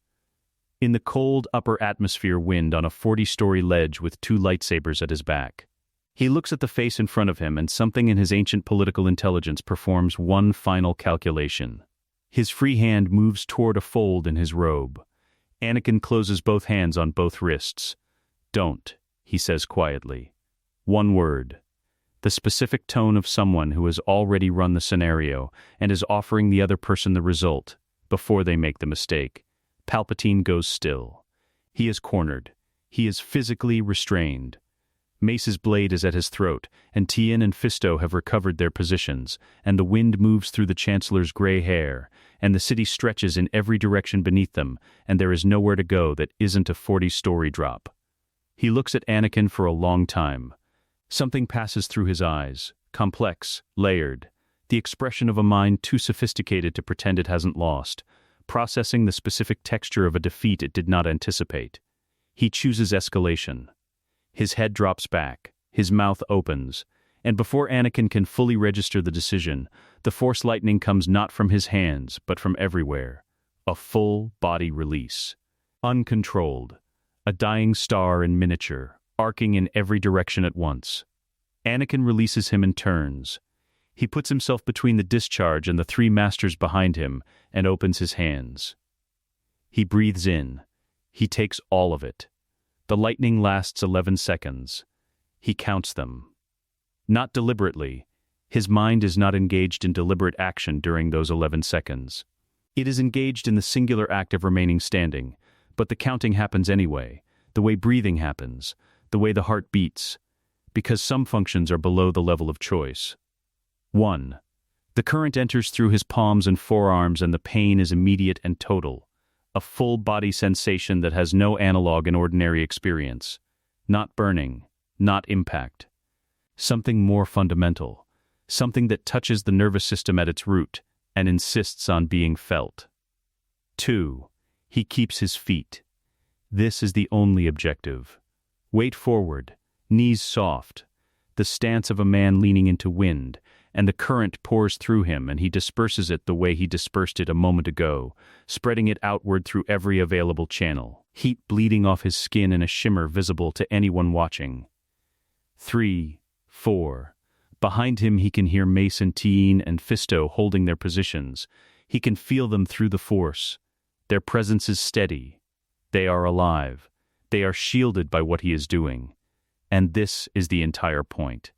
In the cold upper atmosphere wind on a 40-story ledge with 2 lightsabers at his back. He looks at the face in front of him and something in his ancient political intelligence performs one final calculation. His free hand moves toward a fold in his robe. Anakin closes both hands on both wrists. "Don't," he says quietly. One word. The specific tone of someone who has already run the scenario and is offering the other person the result before they make the mistake. Palpatine goes still. He is cornered. He is physically restrained. Mace's blade is at his throat, and Tien and Fisto have recovered their positions, and the wind moves through the Chancellor's gray hair, and the city stretches in every direction beneath them, and there is nowhere to go that isn't a 40-story drop. He looks at Anakin for a long time. Something passes through his eyes, complex, layered, the expression of a mind too sophisticated to pretend it hasn't lost, processing the specific texture of a defeat it did not anticipate. He chooses escalation. His head drops back, his mouth opens, and before Anakin can fully register the decision, the Force lightning comes not from his hands, but from everywhere. A full body release. Uncontrolled. A dying star in miniature, arcing in every direction at once. Anakin releases him and turns. He puts himself between the discharge and the 3 masters behind him and opens his hands. He breathes in. He takes all of it. The lightning lasts 11 seconds. He counts them. Not deliberately. His mind is not engaged in deliberate action during those 11 seconds. It is engaged in the singular act of remaining standing, but the counting happens anyway, the way breathing happens, the way the heart beats, because some functions are below the level of choice. 1. The current enters through his palms and forearms and the pain is immediate and total. A full-body sensation that has no analog in ordinary experience. Not burning, not impact. Something more fundamental. Something that touches the nervous system at its root and insists on being felt. 2. He keeps his feet. This is the only objective. Weight forward, knees soft. The stance of a man leaning into wind, and the current pours through him and he disperses it the way he dispersed it a moment ago, spreading it outward through every available channel, heat bleeding off his skin in a shimmer visible to anyone watching. 3, 4. Behind him he can hear Mace and Tien and Fisto holding their positions. He can feel them through the Force. Their presence is steady. They are alive. They are shielded by what he is doing. And this is the entire point.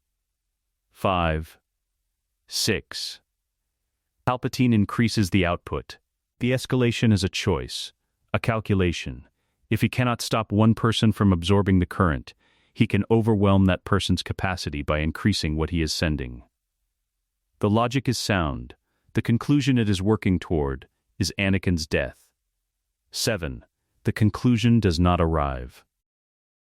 5, 6. Palpatine increases the output. The escalation is a choice, a calculation. If he cannot stop one person from absorbing the current, he can overwhelm that person's capacity by increasing what he is sending. The logic is sound. The conclusion it is working toward is Anakin's death. 7. The conclusion does not arrive.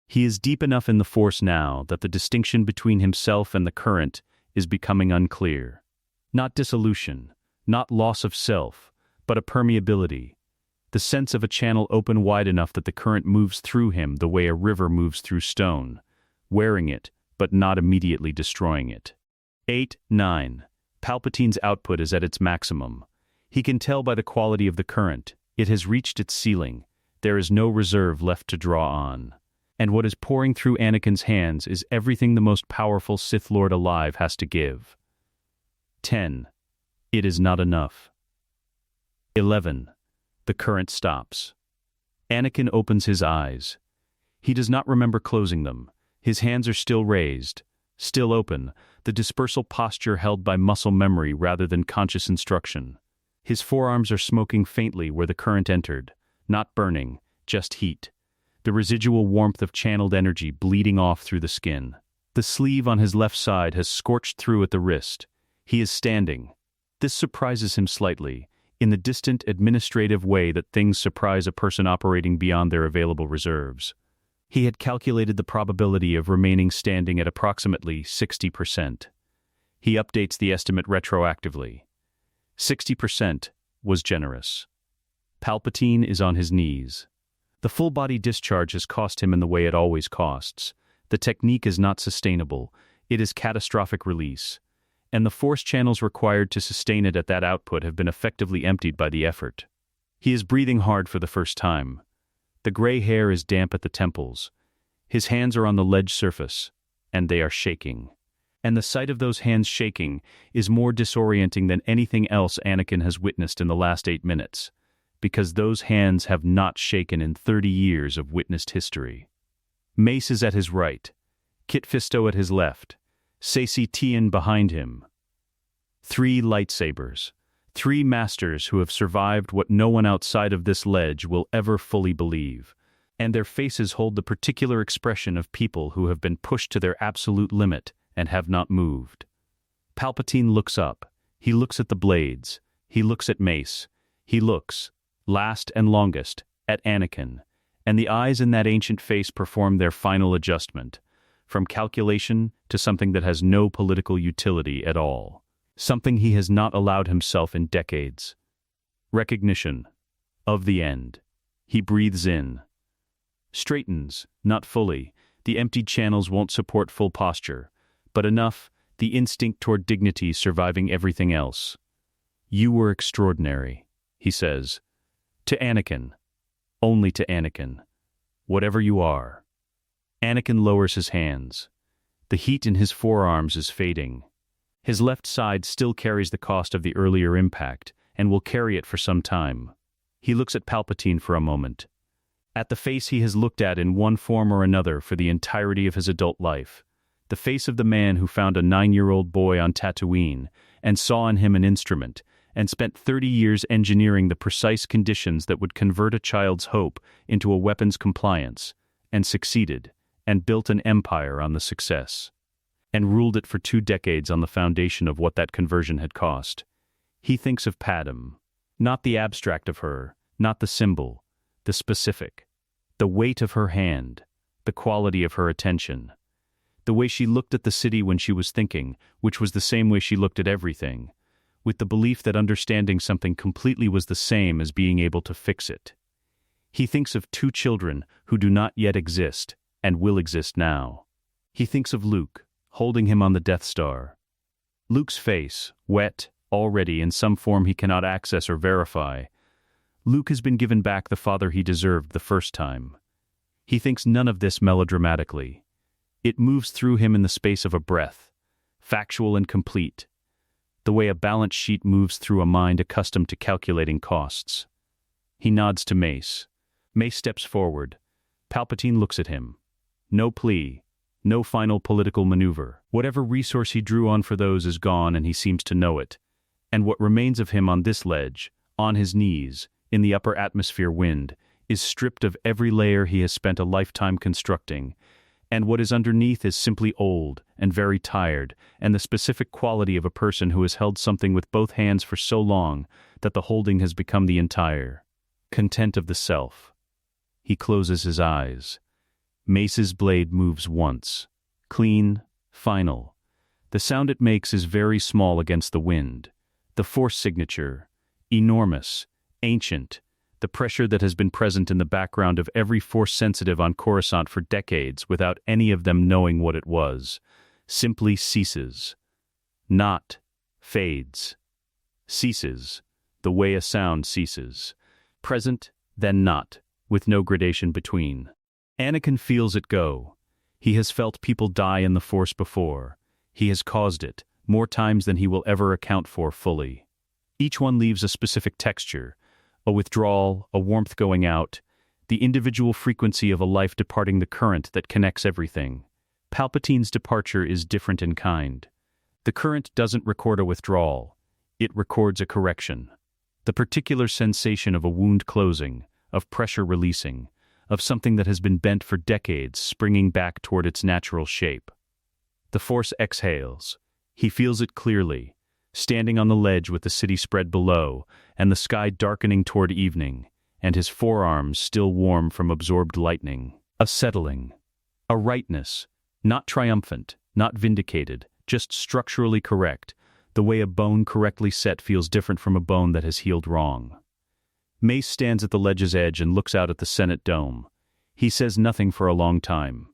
He is deep enough in the Force now that the distinction between himself and the current is becoming unclear. Not dissolution, not loss of self, but a permeability. The sense of a channel open wide enough that the current moves through him the way a river moves through stone, wearing it, but not immediately destroying it. 8, 9. Palpatine's output is at its maximum. He can tell by the quality of the current. It has reached its ceiling. There is no reserve left to draw on. And what is pouring through Anakin's hands is everything the most powerful Sith Lord alive has to give. 10. It is not enough. 11. The current stops. Anakin opens his eyes. He does not remember closing them. His hands are still raised, still open, the dispersal posture held by muscle memory rather than conscious instruction. His forearms are smoking faintly where the current entered, not burning, just heat. The residual warmth of channeled energy bleeding off through the skin. The sleeve on his left side has scorched through at the wrist. He is standing. This surprises him slightly, in the distant administrative way that things surprise a person operating beyond their available reserves. He had calculated the probability of remaining standing at approximately 60%. He updates the estimate retroactively. 60% was generous. Palpatine is on his knees. The full-body discharge has cost him in the way it always costs. The technique is not sustainable. It is catastrophic release. And the force channels required to sustain it at that output have been effectively emptied by the effort. He is breathing hard for the first time. The gray hair is damp at the temples. His hands are on the ledge surface, and they are shaking. And the sight of those hands shaking is more disorienting than anything else Anakin has witnessed in the last 8 minutes, because those hands have not shaken in 30 years of witnessed history. Mace is at his right, Kit Fisto at his left, Saesee Tiin behind him. 3 lightsabers, 3 masters who have survived what no one outside of this ledge will ever fully believe, and their faces hold the particular expression of people who have been pushed to their absolute limit and have not moved. Palpatine looks up. He looks at the blades. He looks at Mace. He looks, last and longest, at Anakin, and the eyes in that ancient face perform their final adjustment, from calculation to something that has no political utility at all. Something he has not allowed himself in decades. Recognition of the end. He breathes in. Straightens, not fully. The emptied channels won't support full posture, but enough, the instinct toward dignity surviving everything else. You were extraordinary, he says. To Anakin. Only to Anakin. Whatever you are. Anakin lowers his hands. The heat in his forearms is fading. His left side still carries the cost of the earlier impact, and will carry it for some time. He looks at Palpatine for a moment. At the face he has looked at in one form or another for the entirety of his adult life. The face of the man who found a 9-year-old boy on Tatooine, and saw in him an instrument, and spent 30 years engineering the precise conditions that would convert a child's hope into a weapons compliance, and succeeded, and built an empire on the success, and ruled it for 2 decades on the foundation of what that conversion had cost. He thinks of Padmé, not the abstract of her, not the symbol, the specific, the weight of her hand, the quality of her attention, the way she looked at the city when she was thinking, which was the same way she looked at everything, with the belief that understanding something completely was the same as being able to fix it. He thinks of 2 children who do not yet exist, and will exist now. He thinks of Luke, holding him on the Death Star. Luke's face, wet, already in some form he cannot access or verify. Luke has been given back the father he deserved the first time. He thinks none of this melodramatically. It moves through him in the space of a breath, factual and complete, the way a balance sheet moves through a mind accustomed to calculating costs. He nods to Mace. Mace steps forward. Palpatine looks at him. No plea, no final political maneuver. Whatever resource he drew on for those is gone, and he seems to know it. And what remains of him on this ledge, on his knees, in the upper atmosphere wind, is stripped of every layer he has spent a lifetime constructing, and what is underneath is simply old and very tired, and the specific quality of a person who has held something with both hands for so long that the holding has become the entire content of the self. He closes his eyes. Mace's blade moves once. Clean, final. The sound it makes is very small against the wind. The force signature, enormous, ancient, the pressure that has been present in the background of every force-sensitive on Coruscant for decades without any of them knowing what it was, simply ceases. Not fades. Ceases, the way a sound ceases. Present, then not, with no gradation between. Anakin feels it go. He has felt people die in the Force before. He has caused it, more times than he will ever account for fully. Each one leaves a specific texture, a withdrawal, a warmth going out, the individual frequency of a life departing the current that connects everything. Palpatine's departure is different in kind. The current doesn't record a withdrawal. It records a correction. The particular sensation of a wound closing, of pressure releasing, of something that has been bent for decades springing back toward its natural shape. The Force exhales. He feels it clearly, standing on the ledge with the city spread below, and the sky darkening toward evening, and his forearms still warm from absorbed lightning. A settling. A rightness. Not triumphant, not vindicated, just structurally correct. The way a bone correctly set feels different from a bone that has healed wrong. Mace stands at the ledge's edge and looks out at the Senate dome. He says nothing for a long time.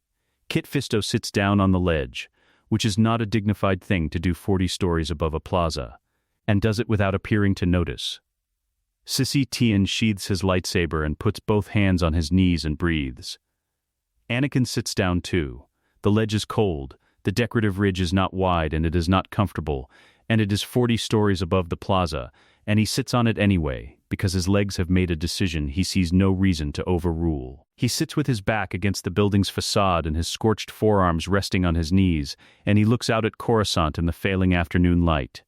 Kit Fisto sits down on the ledge, which is not a dignified thing to do 40 stories above a plaza, and does it without appearing to notice. Sissy Tian sheathes his lightsaber and puts both hands on his knees and breathes. Anakin sits down too. The ledge is cold, the decorative ridge is not wide and it is not comfortable, and it is 40 stories above the plaza, and he sits on it anyway, because his legs have made a decision he sees no reason to overrule. He sits with his back against the building's facade and his scorched forearms resting on his knees, and he looks out at Coruscant in the failing afternoon light.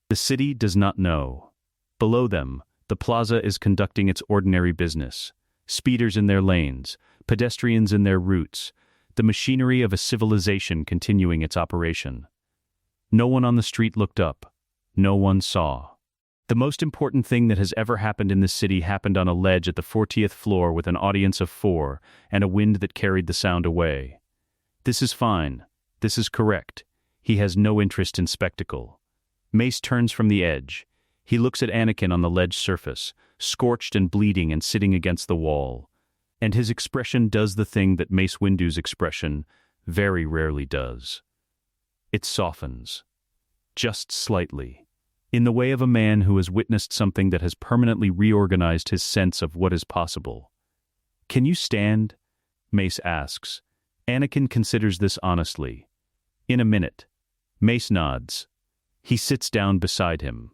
The city does not know. Below them, the plaza is conducting its ordinary business. Speeders in their lanes, pedestrians in their routes, the machinery of a civilization continuing its operation. No one on the street looked up. No one saw. The most important thing that has ever happened in this city happened on a ledge at the 40th floor with an audience of 4 and a wind that carried the sound away. This is fine. This is correct. He has no interest in spectacle. Mace turns from the edge. He looks at Anakin on the ledge surface, scorched and bleeding and sitting against the wall. And his expression does the thing that Mace Windu's expression very rarely does. It softens. Just slightly. In the way of a man who has witnessed something that has permanently reorganized his sense of what is possible. "Can you stand?" Mace asks. Anakin considers this honestly. "In a minute." Mace nods. He sits down beside him.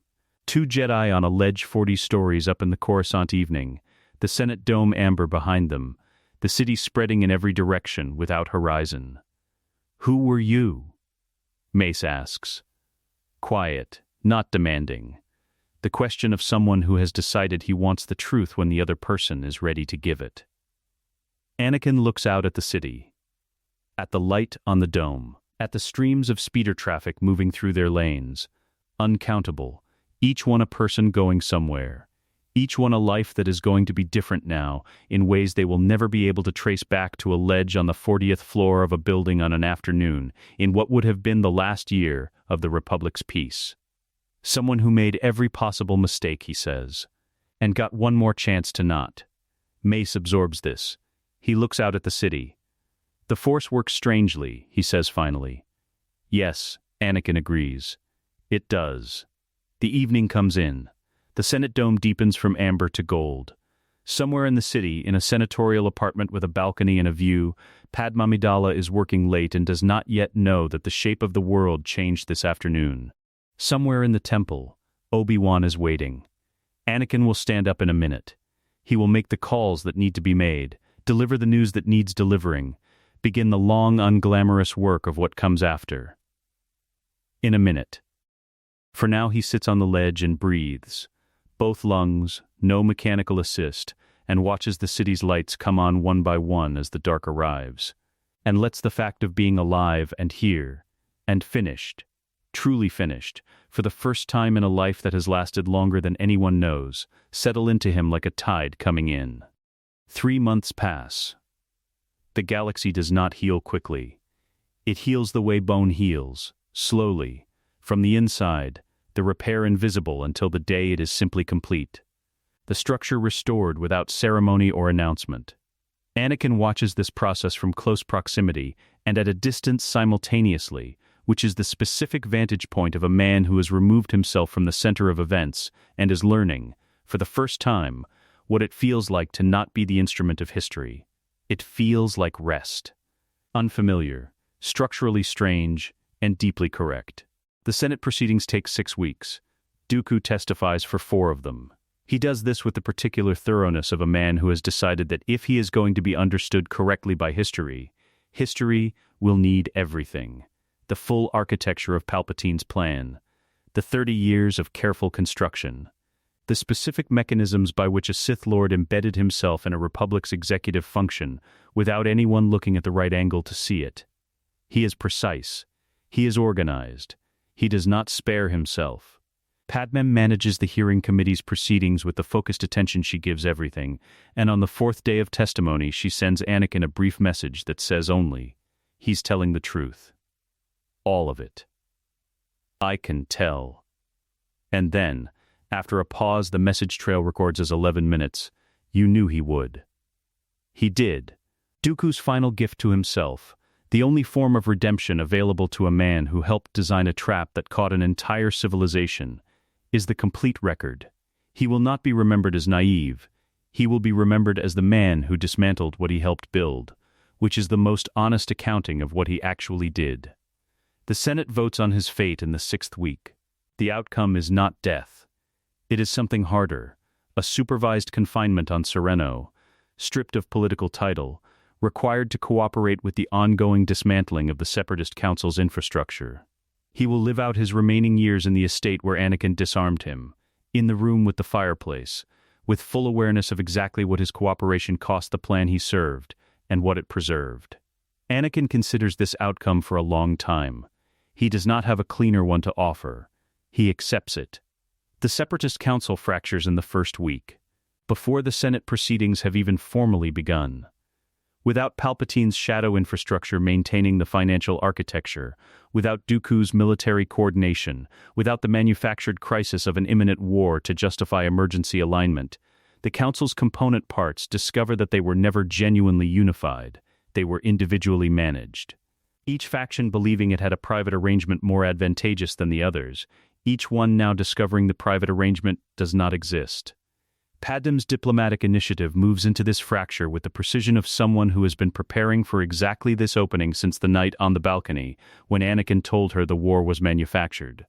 2 Jedi on a ledge 40 stories up in the Coruscant evening, the Senate dome amber behind them, the city spreading in every direction without horizon. "Who were you?" Mace asks. Quiet, not demanding. The question of someone who has decided he wants the truth when the other person is ready to give it. Anakin looks out at the city. At the light on the dome. At the streams of speeder traffic moving through their lanes. Uncountable. Each one a person going somewhere. Each one a life that is going to be different now, in ways they will never be able to trace back to a ledge on the 40th floor of a building on an afternoon, in what would have been the last year of the Republic's peace. Someone who made every possible mistake, he says, and got one more chance to not. Mace absorbs this. He looks out at the city. "The Force works strangely," he says finally. "Yes," Anakin agrees. "It does." The evening comes in. The Senate dome deepens from amber to gold. Somewhere in the city, in a senatorial apartment with a balcony and a view, Padmé Amidala is working late and does not yet know that the shape of the world changed this afternoon. Somewhere in the temple, Obi-Wan is waiting. Anakin will stand up in a minute. He will make the calls that need to be made, deliver the news that needs delivering, begin the long, unglamorous work of what comes after. In a minute. For now he sits on the ledge and breathes. Both lungs, no mechanical assist, and watches the city's lights come on one by one as the dark arrives, and lets the fact of being alive and here, and finished, truly finished, for the first time in a life that has lasted longer than anyone knows, settle into him like a tide coming in. 3 months pass. The galaxy does not heal quickly. It heals the way bone heals, slowly, from the inside, the repair invisible until the day it is simply complete. The structure restored without ceremony or announcement. Anakin watches this process from close proximity and at a distance simultaneously, which is the specific vantage point of a man who has removed himself from the center of events and is learning, for the first time, what it feels like to not be the instrument of history. It feels like rest. Unfamiliar, structurally strange, and deeply correct. The Senate proceedings take 6 weeks. Dooku testifies for 4 of them. He does this with the particular thoroughness of a man who has decided that if he is going to be understood correctly by history, history will need everything. The full architecture of Palpatine's plan, the 30 years of careful construction, the specific mechanisms by which a Sith Lord embedded himself in a Republic's executive function without anyone looking at the right angle to see it. He is precise. He is organized. He does not spare himself. Padmé manages the hearing committee's proceedings with the focused attention she gives everything, and on the 4th day of testimony she sends Anakin a brief message that says only, "He's telling the truth. All of it. I can tell." And then, after a pause the message trail records as 11 minutes, "You knew he would." He did. Dooku's final gift to himself, the only form of redemption available to a man who helped design a trap that caught an entire civilization, is the complete record. He will not be remembered as naive. He will be remembered as the man who dismantled what he helped build, which is the most honest accounting of what he actually did. The Senate votes on his fate in the 6th week. The outcome is not death. It is something harder, a supervised confinement on Sereno, stripped of political title, required to cooperate with the ongoing dismantling of the Separatist Council's infrastructure. He will live out his remaining years in the estate where Anakin disarmed him, in the room with the fireplace, with full awareness of exactly what his cooperation cost the plan he served, and what it preserved. Anakin considers this outcome for a long time. He does not have a cleaner one to offer. He accepts it. The Separatist Council fractures in the 1st week, before the Senate proceedings have even formally begun. Without Palpatine's shadow infrastructure maintaining the financial architecture, without Dooku's military coordination, without the manufactured crisis of an imminent war to justify emergency alignment, the Council's component parts discover that they were never genuinely unified. They were individually managed. Each faction believing it had a private arrangement more advantageous than the others, each one now discovering the private arrangement does not exist. Padmé's diplomatic initiative moves into this fracture with the precision of someone who has been preparing for exactly this opening since the night on the balcony when Anakin told her the war was manufactured.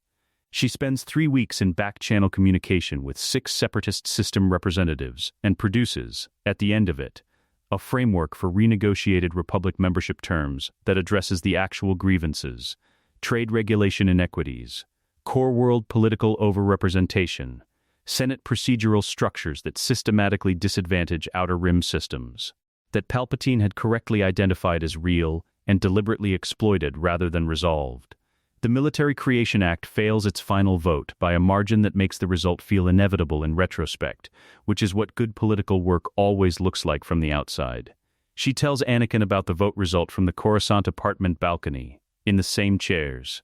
She spends 3 weeks in back-channel communication with 6 separatist system representatives and produces, at the end of it, a framework for renegotiated Republic membership terms that addresses the actual grievances, trade regulation inequities, core world political overrepresentation, Senate procedural structures that systematically disadvantage Outer Rim systems, that Palpatine had correctly identified as real and deliberately exploited rather than resolved. The Military Creation Act fails its final vote by a margin that makes the result feel inevitable in retrospect, which is what good political work always looks like from the outside. She tells Anakin about the vote result from the Coruscant apartment balcony, in the same chairs.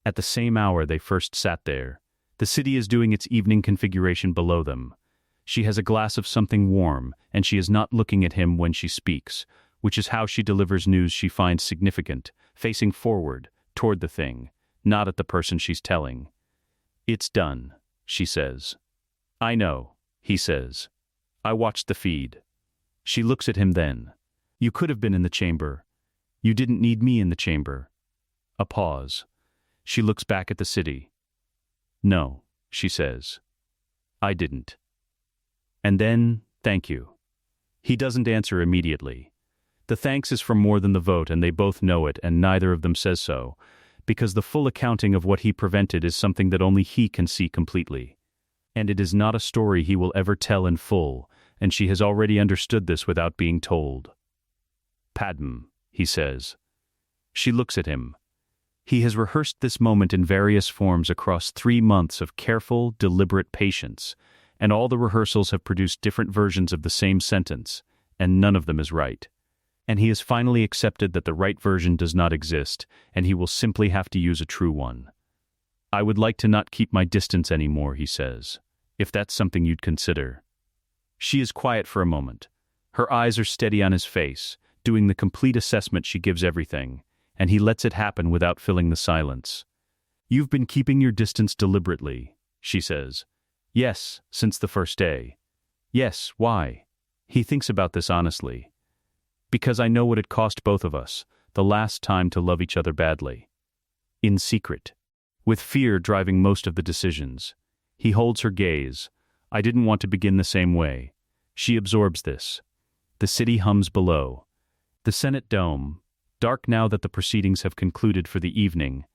At the same hour they first sat there. The city is doing its evening configuration below them. She has a glass of something warm, and she is not looking at him when she speaks, which is how she delivers news she finds significant, facing forward, toward the thing, not at the person she's telling. "It's done," she says. "I know," he says. "I watched the feed." She looks at him then. "You could have been in the chamber. You didn't need me in the chamber." A pause. She looks back at the city. "No," she says. "I didn't." And then, "Thank you." He doesn't answer immediately. The thanks is for more than the vote, and they both know it, and neither of them says so, because the full accounting of what he prevented is something that only he can see completely. And it is not a story he will ever tell in full, and she has already understood this without being told. "Padmé," he says. She looks at him. He has rehearsed this moment in various forms across 3 months of careful, deliberate patience, and all the rehearsals have produced different versions of the same sentence, and none of them is right. And he has finally accepted that the right version does not exist, and he will simply have to use a true one. "I would like to not keep my distance anymore," he says, "if that's something you'd consider." She is quiet for a moment. Her eyes are steady on his face, doing the complete assessment she gives everything, and he lets it happen without filling the silence. "You've been keeping your distance deliberately," she says. Yes, since the first day. Yes, why? He thinks about this honestly. Because I know what it cost both of us, the last time to love each other badly. In secret. With fear driving most of the decisions. He holds her gaze. I didn't want to begin the same way. She absorbs this. The city hums below. The Senate dome, dark now that the proceedings have concluded for the evening,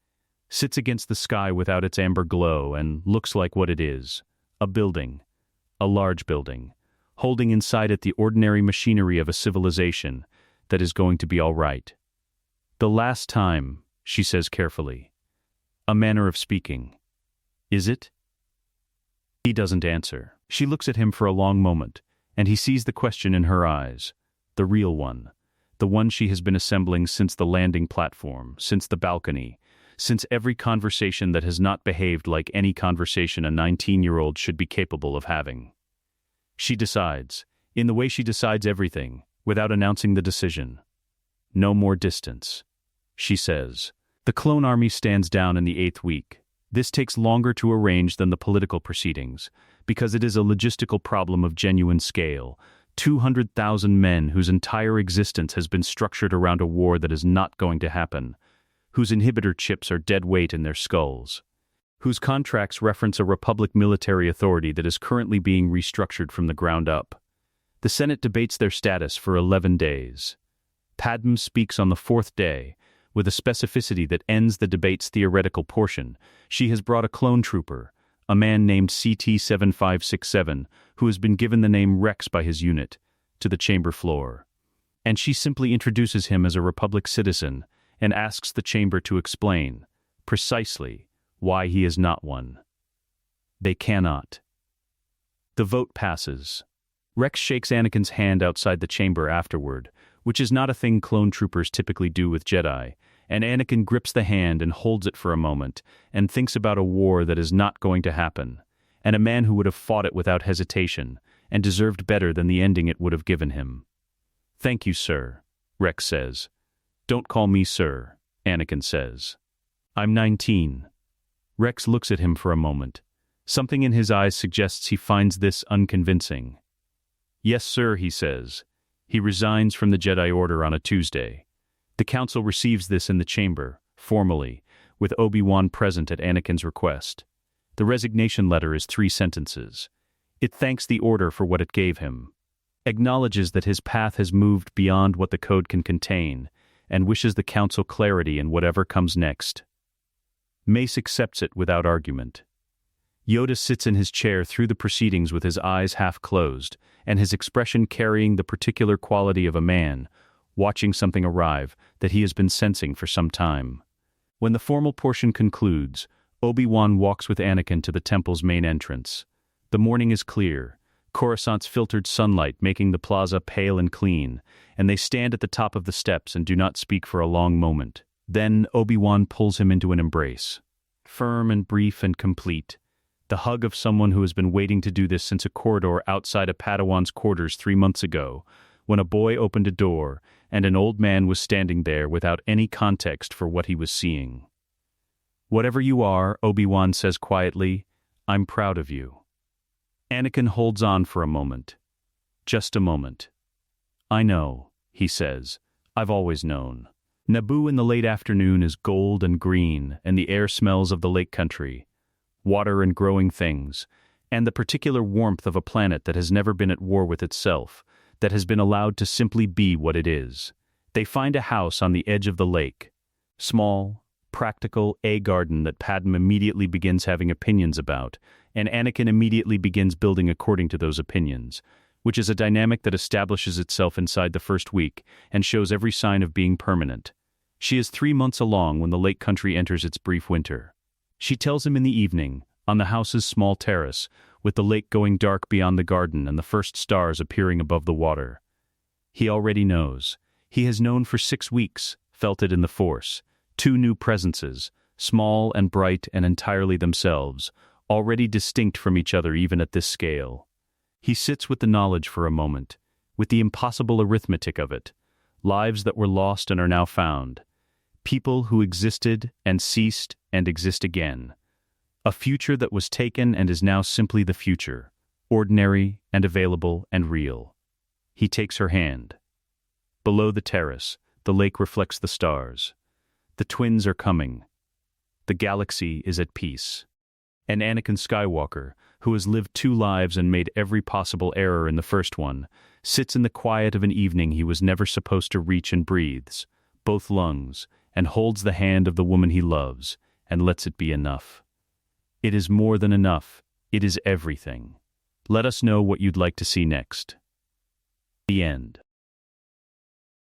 sits against the sky without its amber glow and looks like what it is. A building. A large building. Holding inside it the ordinary machinery of a civilization that is going to be all right. The last time, she says carefully. A manner of speaking. Is it? He doesn't answer. She looks at him for a long moment, and he sees the question in her eyes. The real one. The one she has been assembling since the landing platform, since the balcony, since every conversation that has not behaved like any conversation a 19-year-old should be capable of having. She decides, in the way she decides everything, without announcing the decision. No more distance. She says. The clone army stands down in the 8th week. This takes longer to arrange than the political proceedings, because it is a logistical problem of genuine scale. 200,000 men whose entire existence has been structured around a war that is not going to happen, whose inhibitor chips are dead weight in their skulls, whose contracts reference a republic military authority that is currently being restructured from the ground up. The Senate debates their status for 11 days. Padmé speaks on the 4th day, with a specificity that ends the debate's theoretical portion. She has brought a clone trooper, a man named CT-7567, who has been given the name Rex by his unit, to the chamber floor. And she simply introduces him as a Republic citizen and asks the chamber to explain, precisely, why he is not one. They cannot. The vote passes. Rex shakes Anakin's hand outside the chamber afterward, which is not a thing clone troopers typically do with Jedi, and Anakin grips the hand and holds it for a moment, and thinks about a war that is not going to happen, and a man who would have fought it without hesitation, and deserved better than the ending it would have given him. "Thank you, sir," Rex says. "Don't call me sir," Anakin says. "I'm 19. Rex looks at him for a moment. Something in his eyes suggests he finds this unconvincing. "Yes, sir," he says. He resigns from the Jedi Order on a Tuesday. The Council receives this in the chamber, formally, with Obi-Wan present at Anakin's request. The resignation letter is 3 sentences. It thanks the Order for what it gave him, acknowledges that his path has moved beyond what the code can contain, and wishes the Council clarity in whatever comes next. Mace accepts it without argument. Yoda sits in his chair through the proceedings with his eyes half closed, and his expression carrying the particular quality of a man, watching something arrive that he has been sensing for some time. When the formal portion concludes, Obi-Wan walks with Anakin to the temple's main entrance. The morning is clear, Coruscant's filtered sunlight making the plaza pale and clean, and they stand at the top of the steps and do not speak for a long moment. Then Obi-Wan pulls him into an embrace. Firm and brief and complete. The hug of someone who has been waiting to do this since a corridor outside a Padawan's quarters 3 months ago, when a boy opened a door and an old man was standing there without any context for what he was seeing. "Whatever you are," Obi-Wan says quietly, "I'm proud of you." Anakin holds on for a moment. Just a moment. "I know," he says. "I've always known." Naboo in the late afternoon is gold and green, and the air smells of the lake country, water and growing things, and the particular warmth of a planet that has never been at war with itself, that has been allowed to simply be what it is. They find a house on the edge of the lake. Small, practical, a garden that Padmé immediately begins having opinions about, and Anakin immediately begins building according to those opinions, which is a dynamic that establishes itself inside the first week and shows every sign of being permanent. She is 3 months along when the lake country enters its brief winter. She tells him in the evening, on the house's small terrace, with the lake going dark beyond the garden and the first stars appearing above the water. He already knows. He has known for 6 weeks, felt it in the Force. 2 new presences, small and bright and entirely themselves, already distinct from each other even at this scale. He sits with the knowledge for a moment, with the impossible arithmetic of it. Lives that were lost and are now found. People who existed and ceased and exist again. A future that was taken and is now simply the future, ordinary and available and real. He takes her hand. Below the terrace, the lake reflects the stars. The twins are coming. The galaxy is at peace. And Anakin Skywalker, who has lived 2 lives and made every possible error in the first one, sits in the quiet of an evening he was never supposed to reach and breathes, both lungs, and holds the hand of the woman he loves, and lets it be enough. It is more than enough. It is everything. Let us know what you'd like to see next. The end.